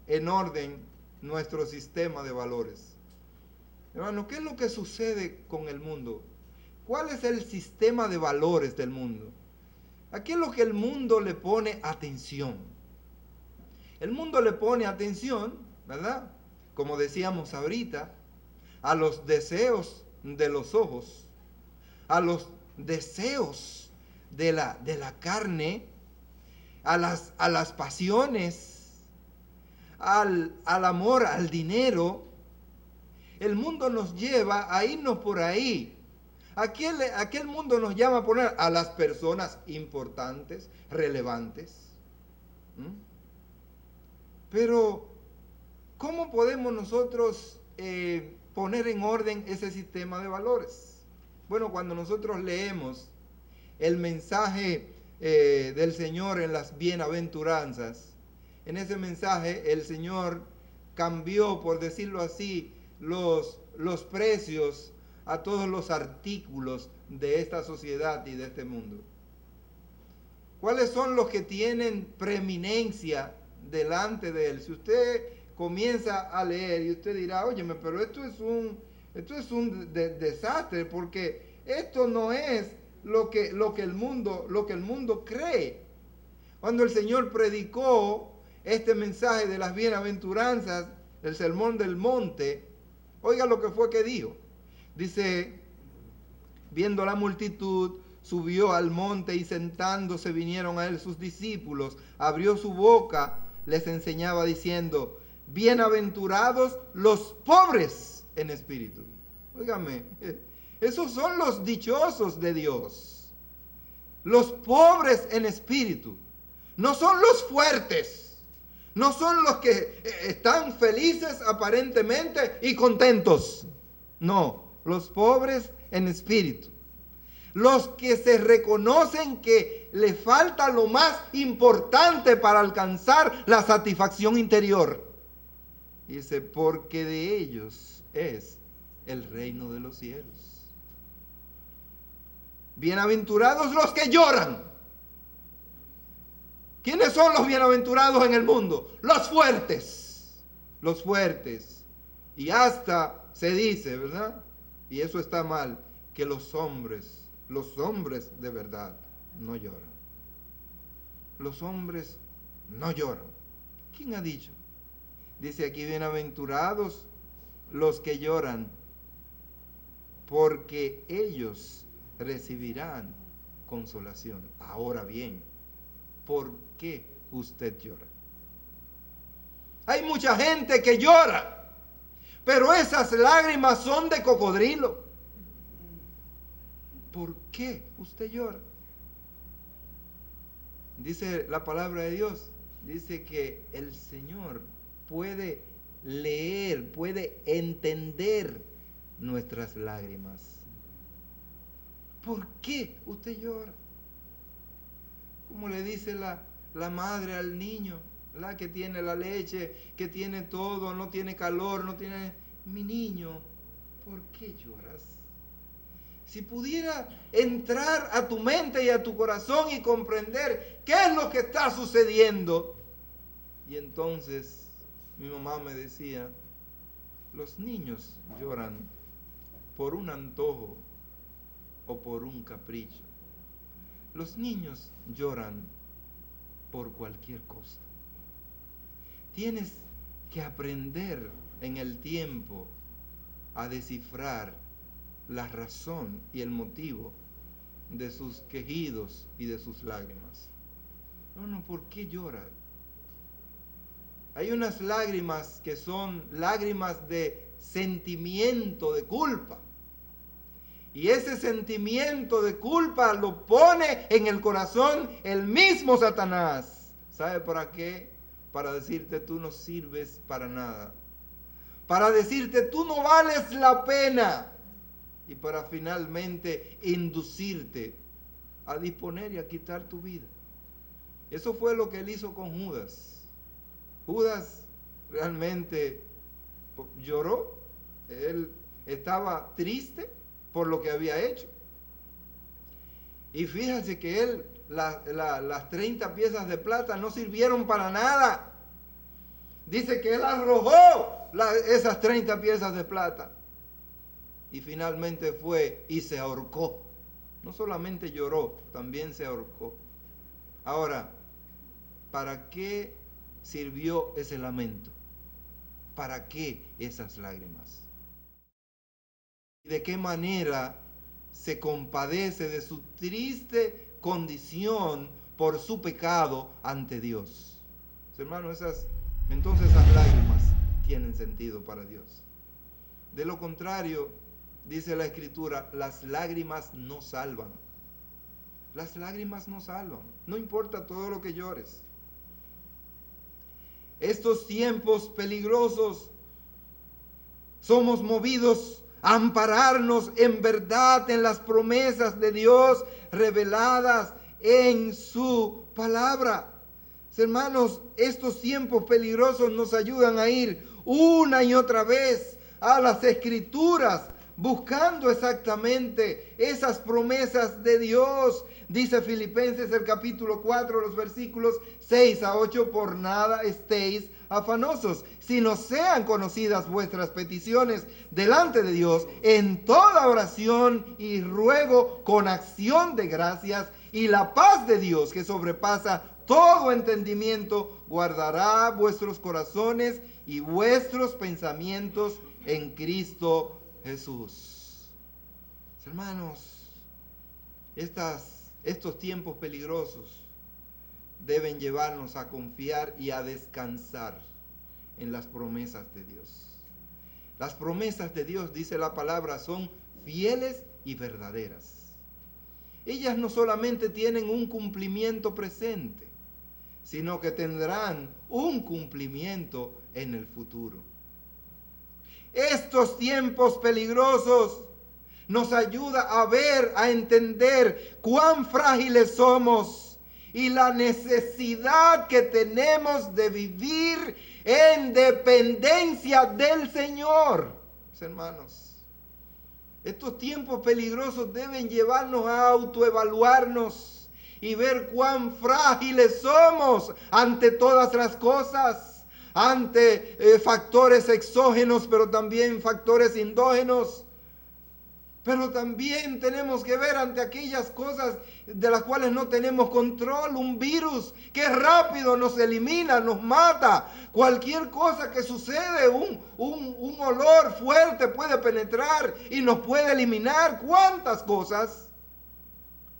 en orden nuestro sistema de valores. Hermano, ¿qué es lo que sucede con el mundo? ¿Cuál es el sistema de valores del mundo? ¿A qué es lo que el mundo le pone atención? El mundo le pone atención, ¿verdad? Como decíamos ahorita, a los deseos de los ojos, a los deseos de la carne, a las pasiones, al amor, al dinero. El mundo nos lleva a irnos por ahí. Aquel mundo nos llama a poner a las personas importantes, relevantes. ¿Mm? Pero, ¿cómo podemos nosotros poner en orden ese sistema de valores? Bueno, cuando nosotros leemos el mensaje del Señor en las bienaventuranzas, en ese mensaje el Señor cambió, por decirlo así, los precios a todos los artículos de esta sociedad y de este mundo. ¿Cuáles son los que tienen preeminencia delante de él? Si usted comienza a leer y usted dirá, óyeme, pero esto es un desastre, porque esto no es lo que el mundo cree. Cuando el Señor predicó este mensaje de las bienaventuranzas, el sermón del monte, oiga lo que fue que dijo. Dice, viendo la multitud, subió al monte y sentándose vinieron a él sus discípulos. Abrió su boca, les enseñaba diciendo, bienaventurados los pobres en espíritu. Óigame, esos son los dichosos de Dios. Los pobres en espíritu. No son los fuertes. No son los que están felices aparentemente y contentos. No, los pobres en espíritu. Los que se reconocen que le falta lo más importante para alcanzar la satisfacción interior. Dice, porque de ellos es el reino de los cielos. Bienaventurados los que lloran. ¿Quiénes son los bienaventurados en el mundo? Los fuertes. Los fuertes. Y hasta se dice, ¿verdad? Y eso está mal, que los hombres de verdad no lloran. Los hombres no lloran. ¿Quién ha dicho? Dice aquí, bienaventurados los que lloran, porque ellos recibirán consolación. Ahora bien, ¿por qué usted llora? Hay mucha gente que llora, pero esas lágrimas son de cocodrilo. ¿Por qué usted llora? Dice la palabra de Dios, dice que el Señor puede leer, puede entender nuestras lágrimas. ¿Por qué usted llora? Como le dice la madre al niño, ¿verdad? Que tiene la leche, que tiene todo, no tiene calor, no tiene... Mi niño, ¿por qué lloras? Si pudiera entrar a tu mente y a tu corazón y comprender qué es lo que está sucediendo. Y entonces mi mamá me decía, los niños lloran por un antojo o por un capricho. Los niños lloran por cualquier cosa. Tienes que aprender en el tiempo a descifrar la razón y el motivo de sus quejidos y de sus lágrimas. No, ¿por qué llora? Hay unas lágrimas que son lágrimas de sentimiento de culpa. Y ese sentimiento de culpa lo pone en el corazón el mismo Satanás. ¿Sabe para qué? Para decirte tú no sirves para nada. Para decirte tú no vales la pena. Y para finalmente inducirte a disponer y a quitar tu vida. Eso fue lo que él hizo con Judas. Judas realmente lloró. Él estaba triste por lo que había hecho. Y fíjense que él, las 30 piezas de plata no sirvieron para nada. Dice que él arrojó esas 30 piezas de plata. y finalmente fue y se ahorcó. No solamente lloró, también se ahorcó. Ahora, ¿para qué sirvió ese lamento? ¿Para qué esas lágrimas? ¿Y de qué manera se compadece de su triste condición por su pecado ante Dios? Hermanos, entonces esas lágrimas tienen sentido para Dios. De lo contrario, dice la Escritura, las lágrimas no salvan. Las lágrimas no salvan. No importa todo lo que llores. Estos tiempos peligrosos somos movidos a ampararnos en verdad en las promesas de Dios reveladas en su palabra. Hermanos, estos tiempos peligrosos nos ayudan a ir una y otra vez a las Escrituras, buscando exactamente esas promesas de Dios. Dice Filipenses el capítulo 4, los versículos 6 a 8, por nada estéis afanosos, sino sean conocidas vuestras peticiones delante de Dios en toda oración y ruego con acción de gracias, y la paz de Dios, que sobrepasa todo entendimiento, guardará vuestros corazones y vuestros pensamientos en Cristo Jesús. Hermanos, estos tiempos peligrosos deben llevarnos a confiar y a descansar en las promesas de Dios. Las promesas de Dios, dice la palabra, son fieles y verdaderas. Ellas no solamente tienen un cumplimiento presente, sino que tendrán un cumplimiento en el futuro. Estos tiempos peligrosos nos ayuda a ver, a entender cuán frágiles somos y la necesidad que tenemos de vivir en dependencia del Señor. Hermanos, estos tiempos peligrosos deben llevarnos a autoevaluarnos y ver cuán frágiles somos ante todas las cosas, ante factores exógenos, pero también factores endógenos. Pero también tenemos que ver ante aquellas cosas de las cuales no tenemos control, un virus que rápido nos elimina, nos mata. Cualquier cosa que sucede, un olor fuerte puede penetrar y nos puede eliminar. ¿Cuántas cosas?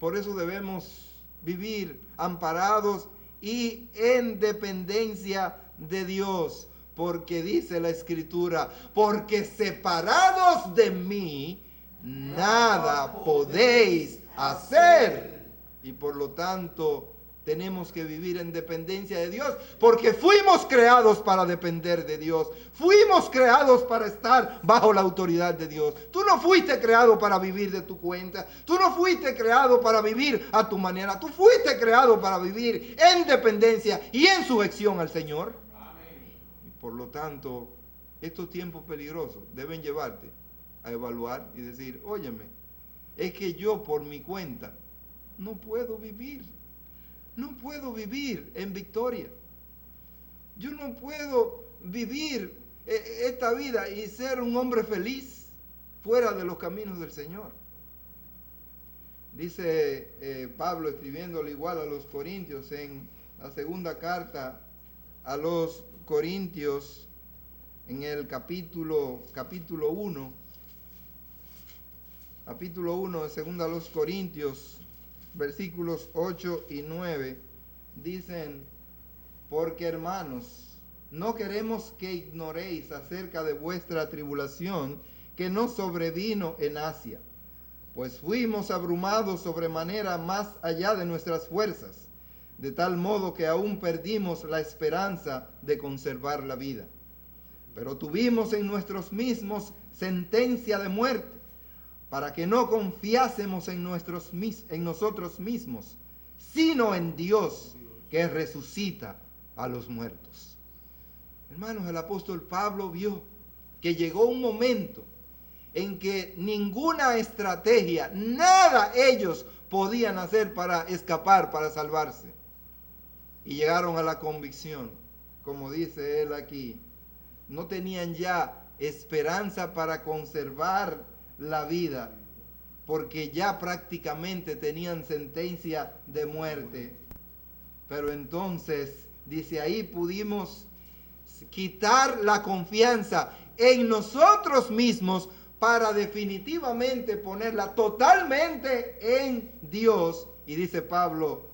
Por eso debemos vivir amparados y en dependencia de Dios. Porque dice la Escritura, porque separados de mí, nada podéis hacer. Y por lo tanto tenemos que vivir en dependencia de Dios, porque fuimos creados para depender de Dios. Fuimos creados para estar bajo la autoridad de Dios. Tú no fuiste creado para vivir de tu cuenta. Tú no fuiste creado para vivir a tu manera. Tú fuiste creado para vivir en dependencia y en sujeción al Señor. Amén. Y por lo tanto, estos tiempos peligrosos deben llevarte a evaluar y decir, óyeme, es que yo por mi cuenta no puedo vivir. No puedo vivir en victoria. Yo no puedo vivir esta vida y ser un hombre feliz fuera de los caminos del Señor. Dice Pablo, escribiéndole igual a los Corintios, en la segunda carta a los Corintios, en el capítulo 1, de segunda a los Corintios, versículos 8 y 9, dicen, porque hermanos, no queremos que ignoréis acerca de vuestra tribulación que nos sobrevino en Asia, pues fuimos abrumados sobremanera más allá de nuestras fuerzas, de tal modo que aún perdimos la esperanza de conservar la vida. Pero tuvimos en nosotros mismos sentencia de muerte, para que no confiásemos en nosotros mismos, sino en Dios, que resucita a los muertos. Hermanos, el apóstol Pablo vio que llegó un momento en que ninguna estrategia, nada ellos podían hacer para escapar, para salvarse. Y llegaron a la convicción, como dice él aquí, no tenían ya esperanza para conservar la vida, porque ya prácticamente tenían sentencia de muerte. Pero entonces, dice ahí, pudimos quitar la confianza en nosotros mismos para definitivamente ponerla totalmente en Dios. Y dice Pablo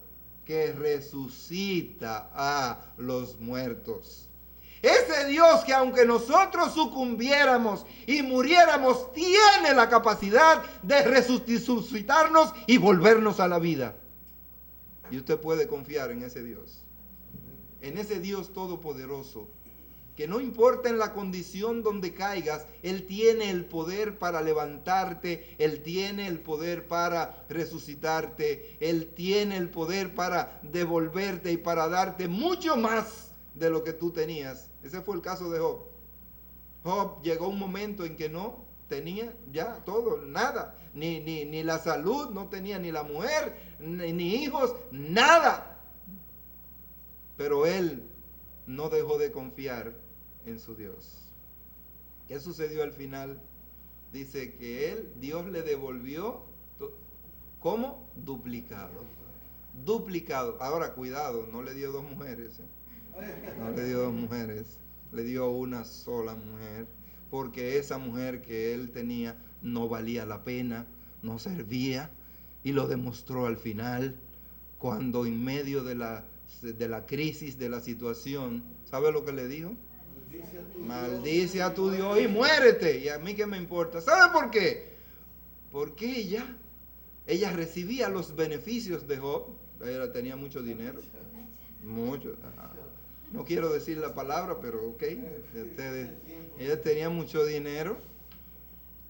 que resucita a los muertos. Ese Dios que aunque nosotros sucumbiéramos y muriéramos, tiene la capacidad de resucitarnos y volvernos a la vida. Y usted puede confiar en ese Dios. En ese Dios todopoderoso, que no importa en la condición donde caigas, Él tiene el poder para levantarte, Él tiene el poder para resucitarte, Él tiene el poder para devolverte y para darte mucho más de lo que tú tenías. Ese fue el caso de Job. Job llegó un momento en que no tenía ya todo, nada, ni la salud, no tenía ni la mujer, ni hijos, nada. Pero él no dejó de confiar en su Dios. ¿Qué sucedió al final? Dice que Dios le devolvió, ¿cómo? Duplicado. Duplicado. Ahora, cuidado, no le dio dos mujeres. No le dio dos mujeres, le dio una sola mujer, porque esa mujer que él tenía no valía la pena, no servía, y lo demostró al final, cuando en medio de la crisis, de la situación, ¿sabe lo que le dijo? Maldice a tu Dios y muérete. Y a mí qué me importa. ¿Sabe por qué? Porque ella recibía los beneficios de Job. Ella tenía mucho dinero. Mucho. No quiero decir la palabra, pero ok. Ella tenía mucho dinero.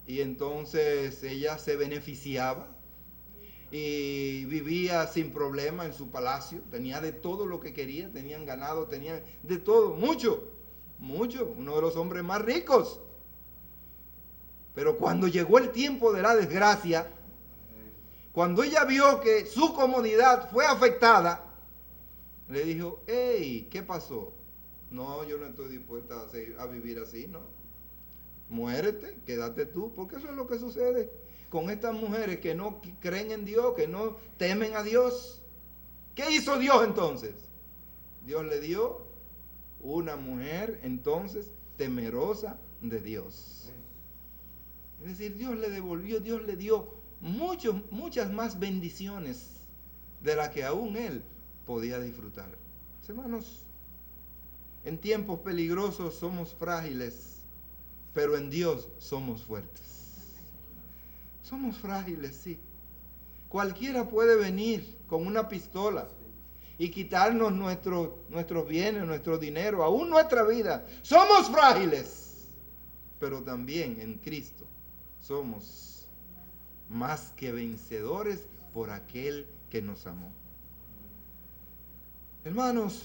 Y entonces ella se beneficiaba. Y vivía sin problema en su palacio. Tenía de todo lo que quería. Tenían ganado, tenían de todo. Mucho. Uno de los hombres más ricos. Pero cuando llegó el tiempo de la desgracia, cuando ella vio que su comodidad fue afectada, le dijo, hey, ¿qué pasó? No, yo no estoy dispuesta a vivir así, ¿no? Muérete, quédate tú, porque eso es lo que sucede con estas mujeres que no creen en Dios, que no temen a Dios. ¿Qué hizo Dios entonces? Dios le dio una mujer entonces temerosa de Dios. Es decir, Dios le devolvió, Dios le dio muchas más bendiciones de las que aún él podía disfrutar. Hermanos, en tiempos peligrosos somos frágiles, pero en Dios somos fuertes. Somos frágiles, sí. Cualquiera puede venir con una pistola y quitarnos nuestros bienes, nuestro dinero, aún nuestra vida. Somos frágiles, pero también en Cristo somos más que vencedores por aquel que nos amó. Hermanos,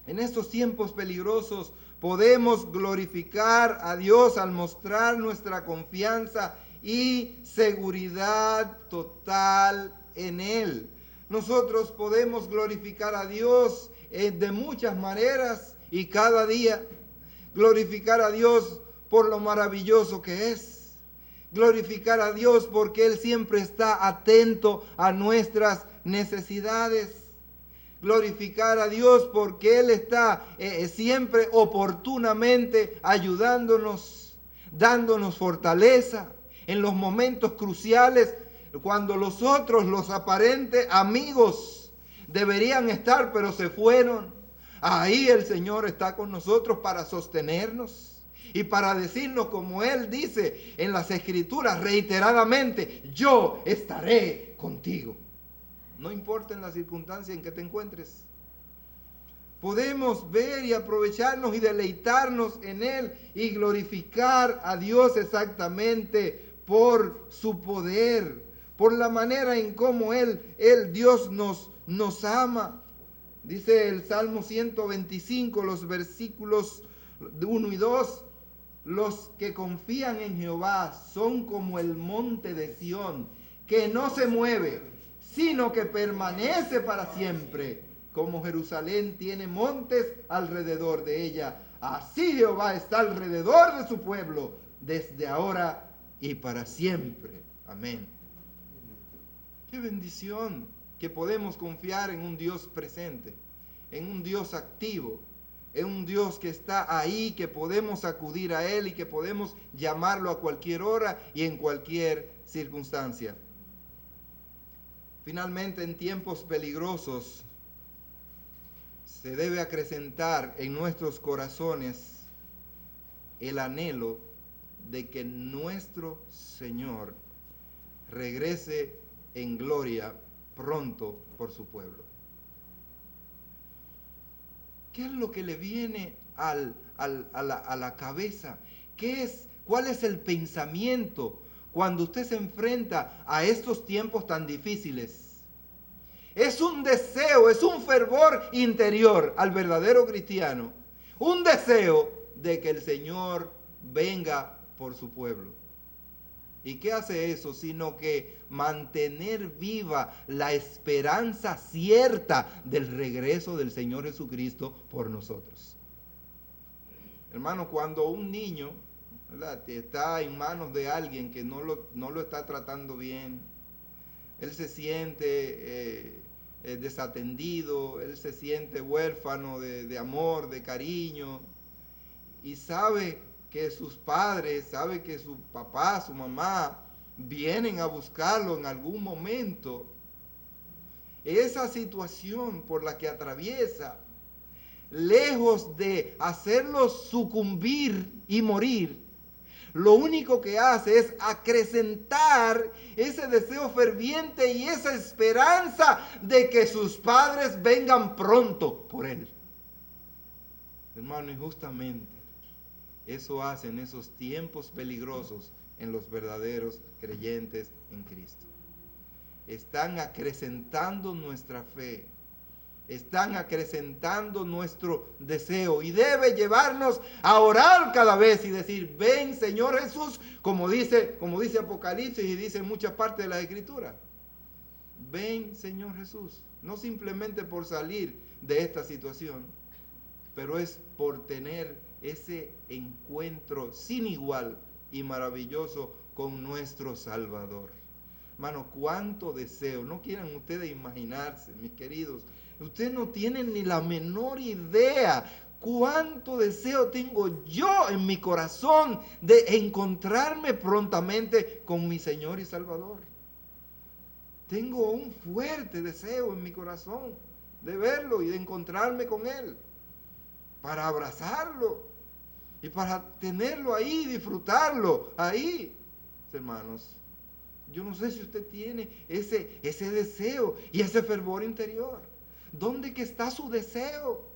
en estos tiempos peligrosos podemos glorificar a Dios al mostrar nuestra confianza y seguridad total en Él. Nosotros podemos glorificar a Dios de muchas maneras y cada día. Glorificar a Dios por lo maravilloso que es. Glorificar a Dios porque Él siempre está atento a nuestras necesidades. Glorificar a Dios porque Él está siempre oportunamente ayudándonos, dándonos fortaleza en los momentos cruciales, cuando los otros, los aparentes amigos, deberían estar, pero se fueron. Ahí el Señor está con nosotros para sostenernos y para decirnos, como Él dice en las Escrituras reiteradamente, yo estaré contigo. No importa en la circunstancia en que te encuentres. Podemos ver y aprovecharnos y deleitarnos en Él y glorificar a Dios exactamente por su poder, por la manera en cómo Dios nos ama. Dice el Salmo 125, los versículos 1 y 2, los que confían en Jehová son como el monte de Sión, que no se mueve, sino que permanece para siempre. Como Jerusalén tiene montes alrededor de ella, así Jehová está alrededor de su pueblo, desde ahora y para siempre. Amén. Qué bendición que podemos confiar en un Dios presente, en un Dios activo, en un Dios que está ahí, que podemos acudir a Él y que podemos llamarlo a cualquier hora y en cualquier circunstancia. Finalmente, en tiempos peligrosos, se debe acrecentar en nuestros corazones el anhelo de que nuestro Señor regrese en gloria pronto por su pueblo. ¿Qué es lo que le viene a la cabeza? ¿Cuál es el pensamiento cuando usted se enfrenta a estos tiempos tan difíciles? Es un deseo, es un fervor interior al verdadero cristiano, un deseo de que el Señor venga por su pueblo. ¿Y qué hace eso? Sino que mantener viva la esperanza cierta del regreso del Señor Jesucristo por nosotros. Hermano, cuando un niño, ¿verdad?, está en manos de alguien que no lo está tratando bien, él se siente desatendido, él se siente huérfano de amor, de cariño, y sabe que sus padres, sabe que su papá, su mamá vienen a buscarlo en algún momento. Esa situación por la que atraviesa, lejos de hacerlo sucumbir y morir, lo único que hace es acrecentar ese deseo ferviente y esa esperanza de que sus padres vengan pronto por él. Hermano, y justamente eso hace en esos tiempos peligrosos en los verdaderos creyentes en Cristo. Están acrecentando nuestra fe, están acrecentando nuestro deseo y debe llevarnos a orar cada vez y decir: ven, Señor Jesús, como dice Apocalipsis y dice en muchas partes de la Escritura. Ven, Señor Jesús, no simplemente por salir de esta situación, pero es por tener ese encuentro sin igual y maravilloso con nuestro Salvador. Hermano, cuánto deseo, no quieran ustedes imaginarse, mis queridos, ustedes no tienen ni la menor idea cuánto deseo tengo yo en mi corazón de encontrarme prontamente con mi Señor y Salvador. Tengo un fuerte deseo en mi corazón de verlo y de encontrarme con Él, para abrazarlo y para tenerlo ahí, disfrutarlo ahí. Hermanos, yo no sé si usted tiene ese deseo y ese fervor interior. ¿Dónde que está su deseo?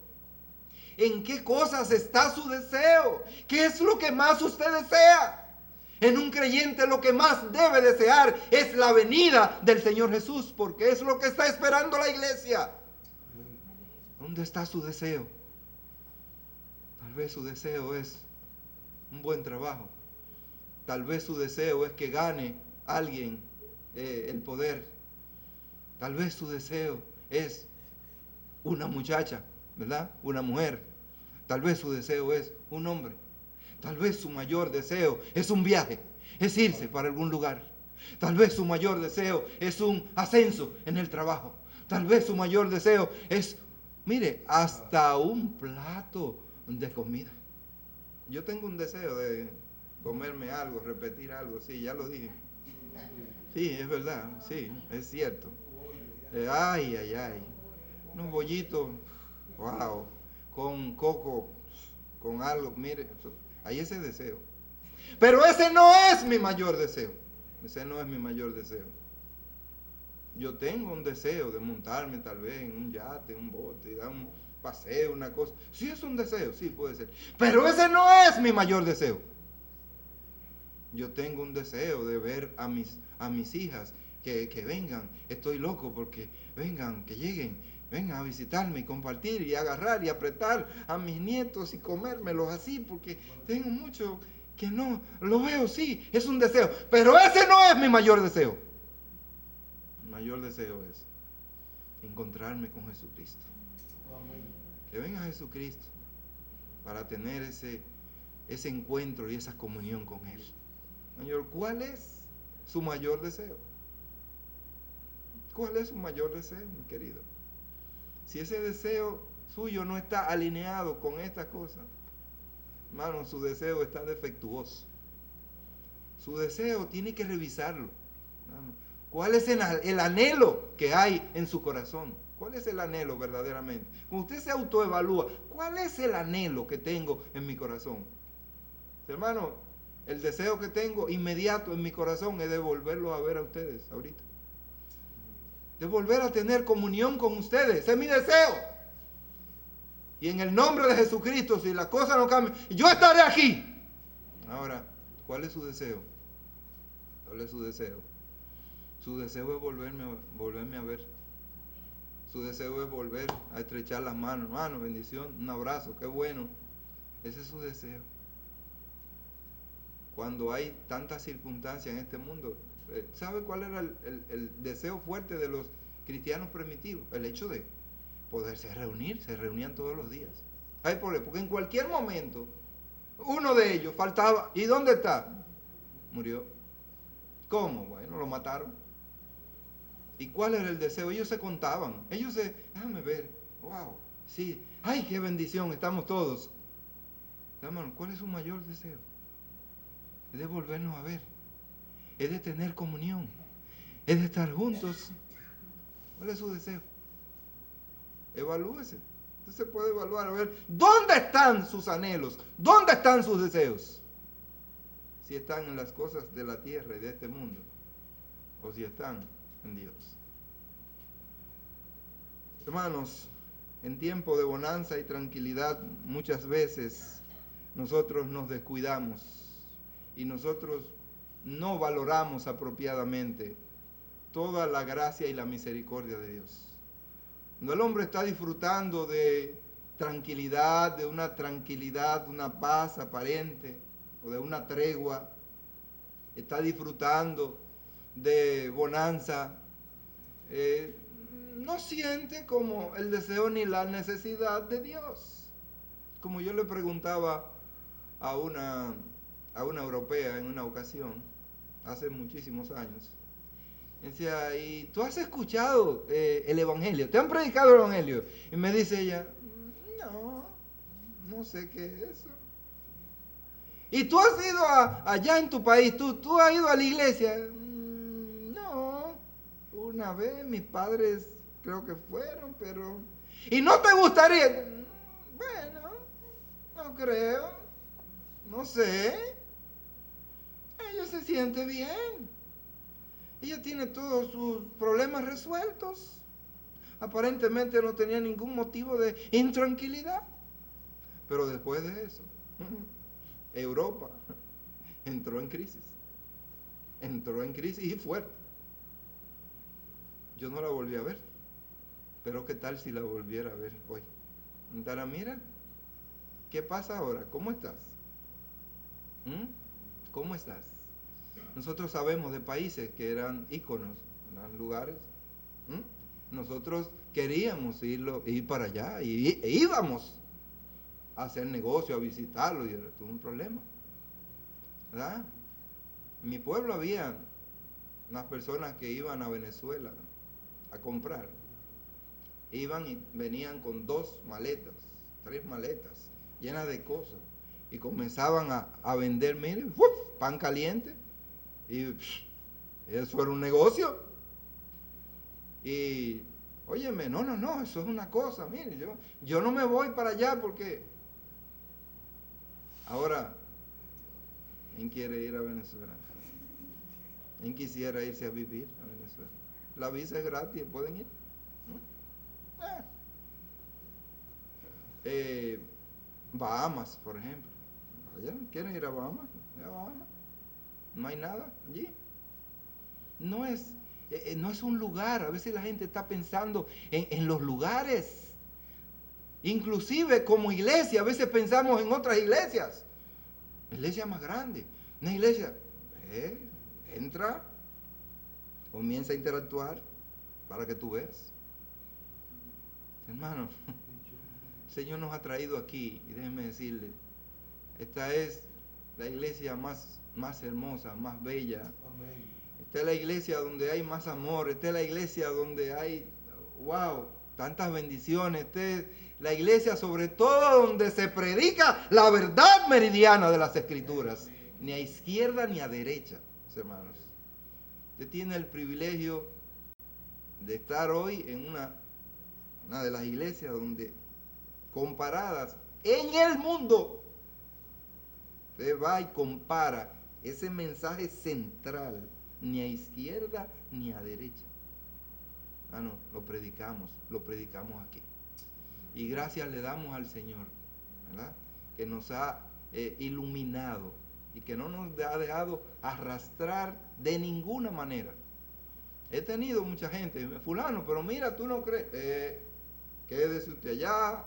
¿En qué cosas está su deseo? ¿Qué es lo que más usted desea? En un creyente lo que más debe desear es la venida del Señor Jesús, porque es lo que está esperando la iglesia. ¿Dónde está su deseo? Tal vez su deseo es un buen trabajo. Tal vez su deseo es que gane alguien el poder. Tal vez su deseo es una muchacha, ¿verdad? Una mujer. Tal vez su deseo es un hombre. Tal vez su mayor deseo es un viaje, es irse para algún lugar. Tal vez su mayor deseo es un ascenso en el trabajo. Tal vez su mayor deseo es, mire, hasta un plato de comida. Yo tengo un deseo de comerme algo, repetir algo, sí, ya lo dije. Sí, es verdad, sí, es cierto. Ay, ay, ay. Unos bollitos, wow, con coco, con algo, mire, hay ese deseo. Pero ese no es mi mayor deseo. Ese no es mi mayor deseo. Yo tengo un deseo de montarme tal vez en un yate, un bote, dar un paseo, una cosa. Sí es un deseo, sí puede ser. Pero ese no es mi mayor deseo. Yo tengo un deseo de ver a mis hijas que vengan. Estoy loco porque vengan, que lleguen, vengan a visitarme y compartir y agarrar y apretar a mis nietos y comérmelos así, porque tengo mucho que no, lo veo, sí, es un deseo. Pero ese no es mi mayor deseo. Mi mayor deseo es encontrarme con Jesucristo. Que venga Jesucristo para tener ese encuentro y esa comunión con Él. Señor, ¿cuál es su mayor deseo? ¿Cuál es su mayor deseo, mi querido? Si ese deseo suyo no está alineado con esta cosa, hermano, su deseo está defectuoso. Su deseo tiene que revisarlo, hermano. ¿Cuál es el anhelo que hay en su corazón? ¿Cuál es el anhelo verdaderamente? Cuando usted se autoevalúa, ¿cuál es el anhelo que tengo en mi corazón? Hermano, el deseo que tengo inmediato en mi corazón es de volverlos a ver a ustedes ahorita. De volver a tener comunión con ustedes. Ese es mi deseo. Y en el nombre de Jesucristo, si las cosas no cambian, yo estaré aquí. Ahora, ¿cuál es su deseo? ¿Cuál es su deseo? Su deseo es volverme a ver. Su deseo es volver a estrechar las manos. Hermano, bendición, un abrazo, qué bueno. Ese es su deseo. Cuando hay tantas circunstancias en este mundo, ¿sabe cuál era el deseo fuerte de los cristianos primitivos? El hecho de poderse reunir, se reunían todos los días. ¿Hay problema? Porque en cualquier momento, uno de ellos faltaba. ¿Y dónde está? Murió. ¿Cómo? Bueno, lo mataron. ¿Y cuál era el deseo? Ellos se contaban. Déjame ver, wow, sí, ay, qué bendición, estamos todos. Hermano, ¿cuál es su mayor deseo? Es de volvernos a ver, es de tener comunión, es de estar juntos. ¿Cuál es su deseo? Evalúese. Usted se puede evaluar, a ver, ¿dónde están sus anhelos? ¿Dónde están sus deseos? Si están en las cosas de la tierra y de este mundo, o si están en Dios. Hermanos, en tiempo de bonanza y tranquilidad, muchas veces nosotros nos descuidamos y nosotros no valoramos apropiadamente toda la gracia y la misericordia de Dios. Cuando el hombre está disfrutando de tranquilidad, de una paz aparente, o de una tregua, está disfrutando de bonanza, no siente como el deseo ni la necesidad de Dios. Como yo le preguntaba a una europea en una ocasión, hace muchísimos años, decía, ¿y tú has escuchado el Evangelio? ¿Te han predicado el Evangelio? Y me dice ella, no sé qué es eso. ¿Y tú has ido allá en tu país? ¿Tú has ido a la iglesia? No, una vez mis padres creo que fueron, pero... ¿Y no te gustaría? Bueno, no creo, no sé. Ella se siente bien. Ella tiene todos sus problemas resueltos. Aparentemente no tenía ningún motivo de intranquilidad. Pero después de eso, Europa entró en crisis. Entró en crisis y fuerte. Yo no la volví a ver. Pero ¿qué tal si la volviera a ver hoy? Dara, mira, ¿qué pasa ahora? ¿Cómo estás? ¿Cómo estás? Nosotros sabemos de países que eran íconos, eran lugares. Nosotros queríamos ir para allá e íbamos a hacer negocio, a visitarlo, y era todo un problema. ¿Verdad? En mi pueblo había unas personas que iban a Venezuela a comprar. Iban y venían con 2 maletas, 3 maletas llenas de cosas y comenzaban a vender, mire, pan caliente, y eso era un negocio. Y óyeme, no, eso es una cosa, mire, yo no me voy para allá porque ahora, ¿quién quiere ir a Venezuela? ¿Quién quisiera irse a vivir a Venezuela? La visa es gratis, pueden ir, ¿no? Bahamas, por ejemplo. ¿Quieren ir a Bahamas? No hay nada allí. No es un lugar. A veces la gente está pensando en los lugares. Inclusive como iglesia, a veces pensamos en otras iglesias. Iglesia más grande. Una iglesia, entra, comienza a interactuar para que tú veas. Hermano, el Señor nos ha traído aquí y déjenme decirle, esta es la iglesia más hermosa, más bella. Amén. Esta es la iglesia donde hay más amor. Esta es la iglesia donde hay, wow, tantas bendiciones. Esta es la iglesia sobre todo donde se predica la verdad meridiana de las Escrituras. Ni a izquierda ni a derecha, hermanos. Usted tiene el privilegio de estar hoy en una de las iglesias donde, comparadas en el mundo, usted va y compara ese mensaje central, ni a izquierda ni a derecha. No, lo predicamos aquí. Y gracias le damos al Señor, ¿verdad? Que nos ha iluminado y que no nos ha dejado arrastrar de ninguna manera. He tenido mucha gente, fulano, pero mira, tú no crees, quédese usted allá,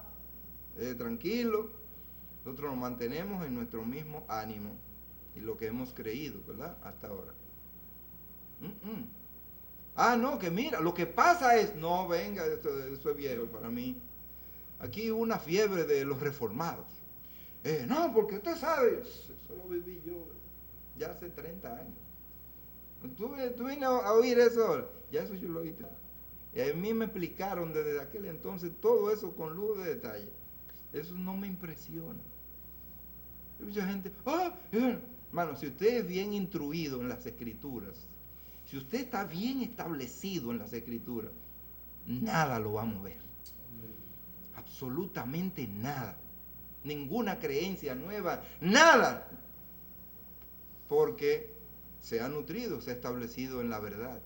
tranquilo. Nosotros nos mantenemos en nuestro mismo ánimo y lo que hemos creído, ¿verdad? Hasta ahora. No, que mira, lo que pasa es, no, venga, eso es viejo para mí. Aquí hubo una fiebre de los reformados. No, porque usted sabe, eso lo viví yo ya hace 30 años. Tú vienes a oír eso ahora, ya eso yo lo oí. Y a mí me explicaron desde aquel entonces todo eso con lujo de detalle. Eso no me impresiona. Hay mucha gente, hermano, si usted es bien instruido en las Escrituras, si usted está bien establecido en las Escrituras, nada lo va a mover. Absolutamente nada. Ninguna creencia nueva, nada. Porque se ha nutrido, se ha establecido en la verdad.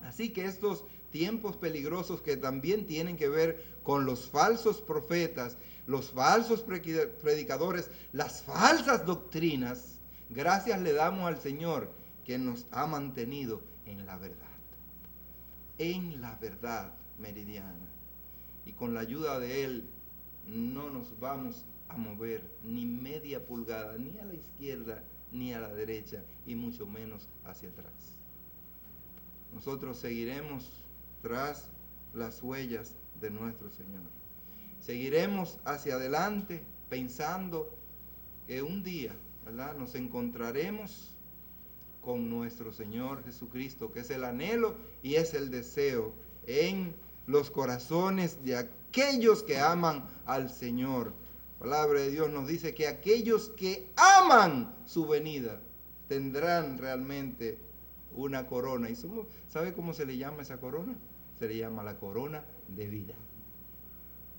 Así que estos tiempos peligrosos que también tienen que ver con los falsos profetas, los falsos predicadores, las falsas doctrinas, gracias le damos al Señor que nos ha mantenido en la verdad meridiana. Y con la ayuda de Él no nos vamos a mover ni media pulgada, ni a la izquierda ni a la derecha, y mucho menos hacia atrás. Nosotros seguiremos tras las huellas de nuestro Señor. Seguiremos hacia adelante pensando que un día, ¿verdad?, nos encontraremos con nuestro Señor Jesucristo, que es el anhelo y es el deseo en los corazones de aquellos que aman al Señor. La palabra de Dios nos dice que aquellos que aman su venida tendrán realmente una corona. ¿Y sabe cómo se le llama esa corona? Se le llama la corona de vida.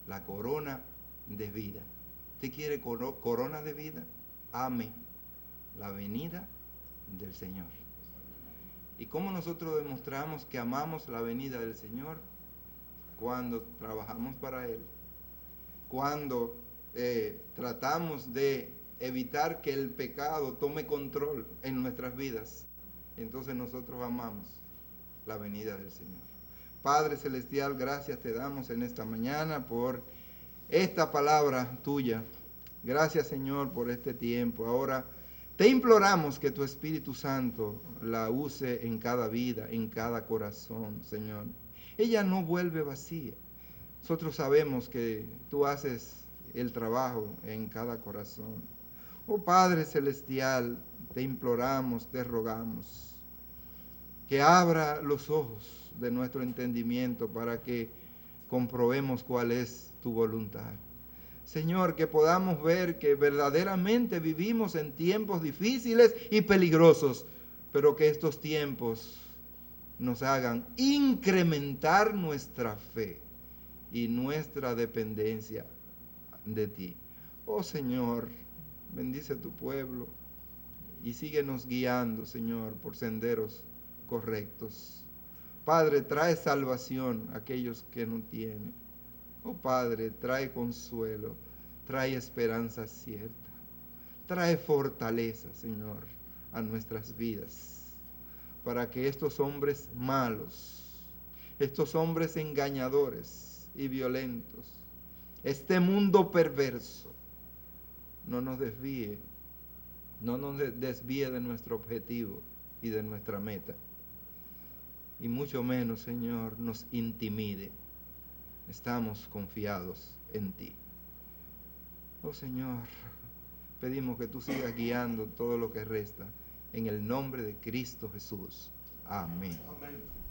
La corona de vida. ¿Usted quiere corona de vida? Ame la venida del Señor. ¿Y cómo nosotros demostramos que amamos la venida del Señor? Cuando trabajamos para Él, cuando tratamos de evitar que el pecado tome control en nuestras vidas. Entonces nosotros amamos la venida del Señor. Padre Celestial, gracias te damos en esta mañana por esta palabra tuya. Gracias, Señor, por este tiempo. Ahora te imploramos que tu Espíritu Santo la use en cada vida, en cada corazón, Señor. Ella no vuelve vacía. Nosotros sabemos que tú haces el trabajo en cada corazón. Oh Padre Celestial, te imploramos, te rogamos, que abra los ojos de nuestro entendimiento para que comprobemos cuál es tu voluntad. Señor, que podamos ver que verdaderamente vivimos en tiempos difíciles y peligrosos, pero que estos tiempos nos hagan incrementar nuestra fe y nuestra dependencia de ti. Oh Señor, bendice a tu pueblo y síguenos guiando, Señor, por senderos correctos. Padre, trae salvación a aquellos que no tienen. Oh Padre, trae consuelo, trae esperanza cierta, trae fortaleza, Señor, a nuestras vidas, para que estos hombres malos, estos hombres engañadores y violentos, este mundo perverso, no nos desvíe de nuestro objetivo y de nuestra meta, y mucho menos, Señor, nos intimide. Estamos confiados en ti. Oh Señor, pedimos que tú sigas guiando todo lo que resta. En el nombre de Cristo Jesús. Amén. Amén.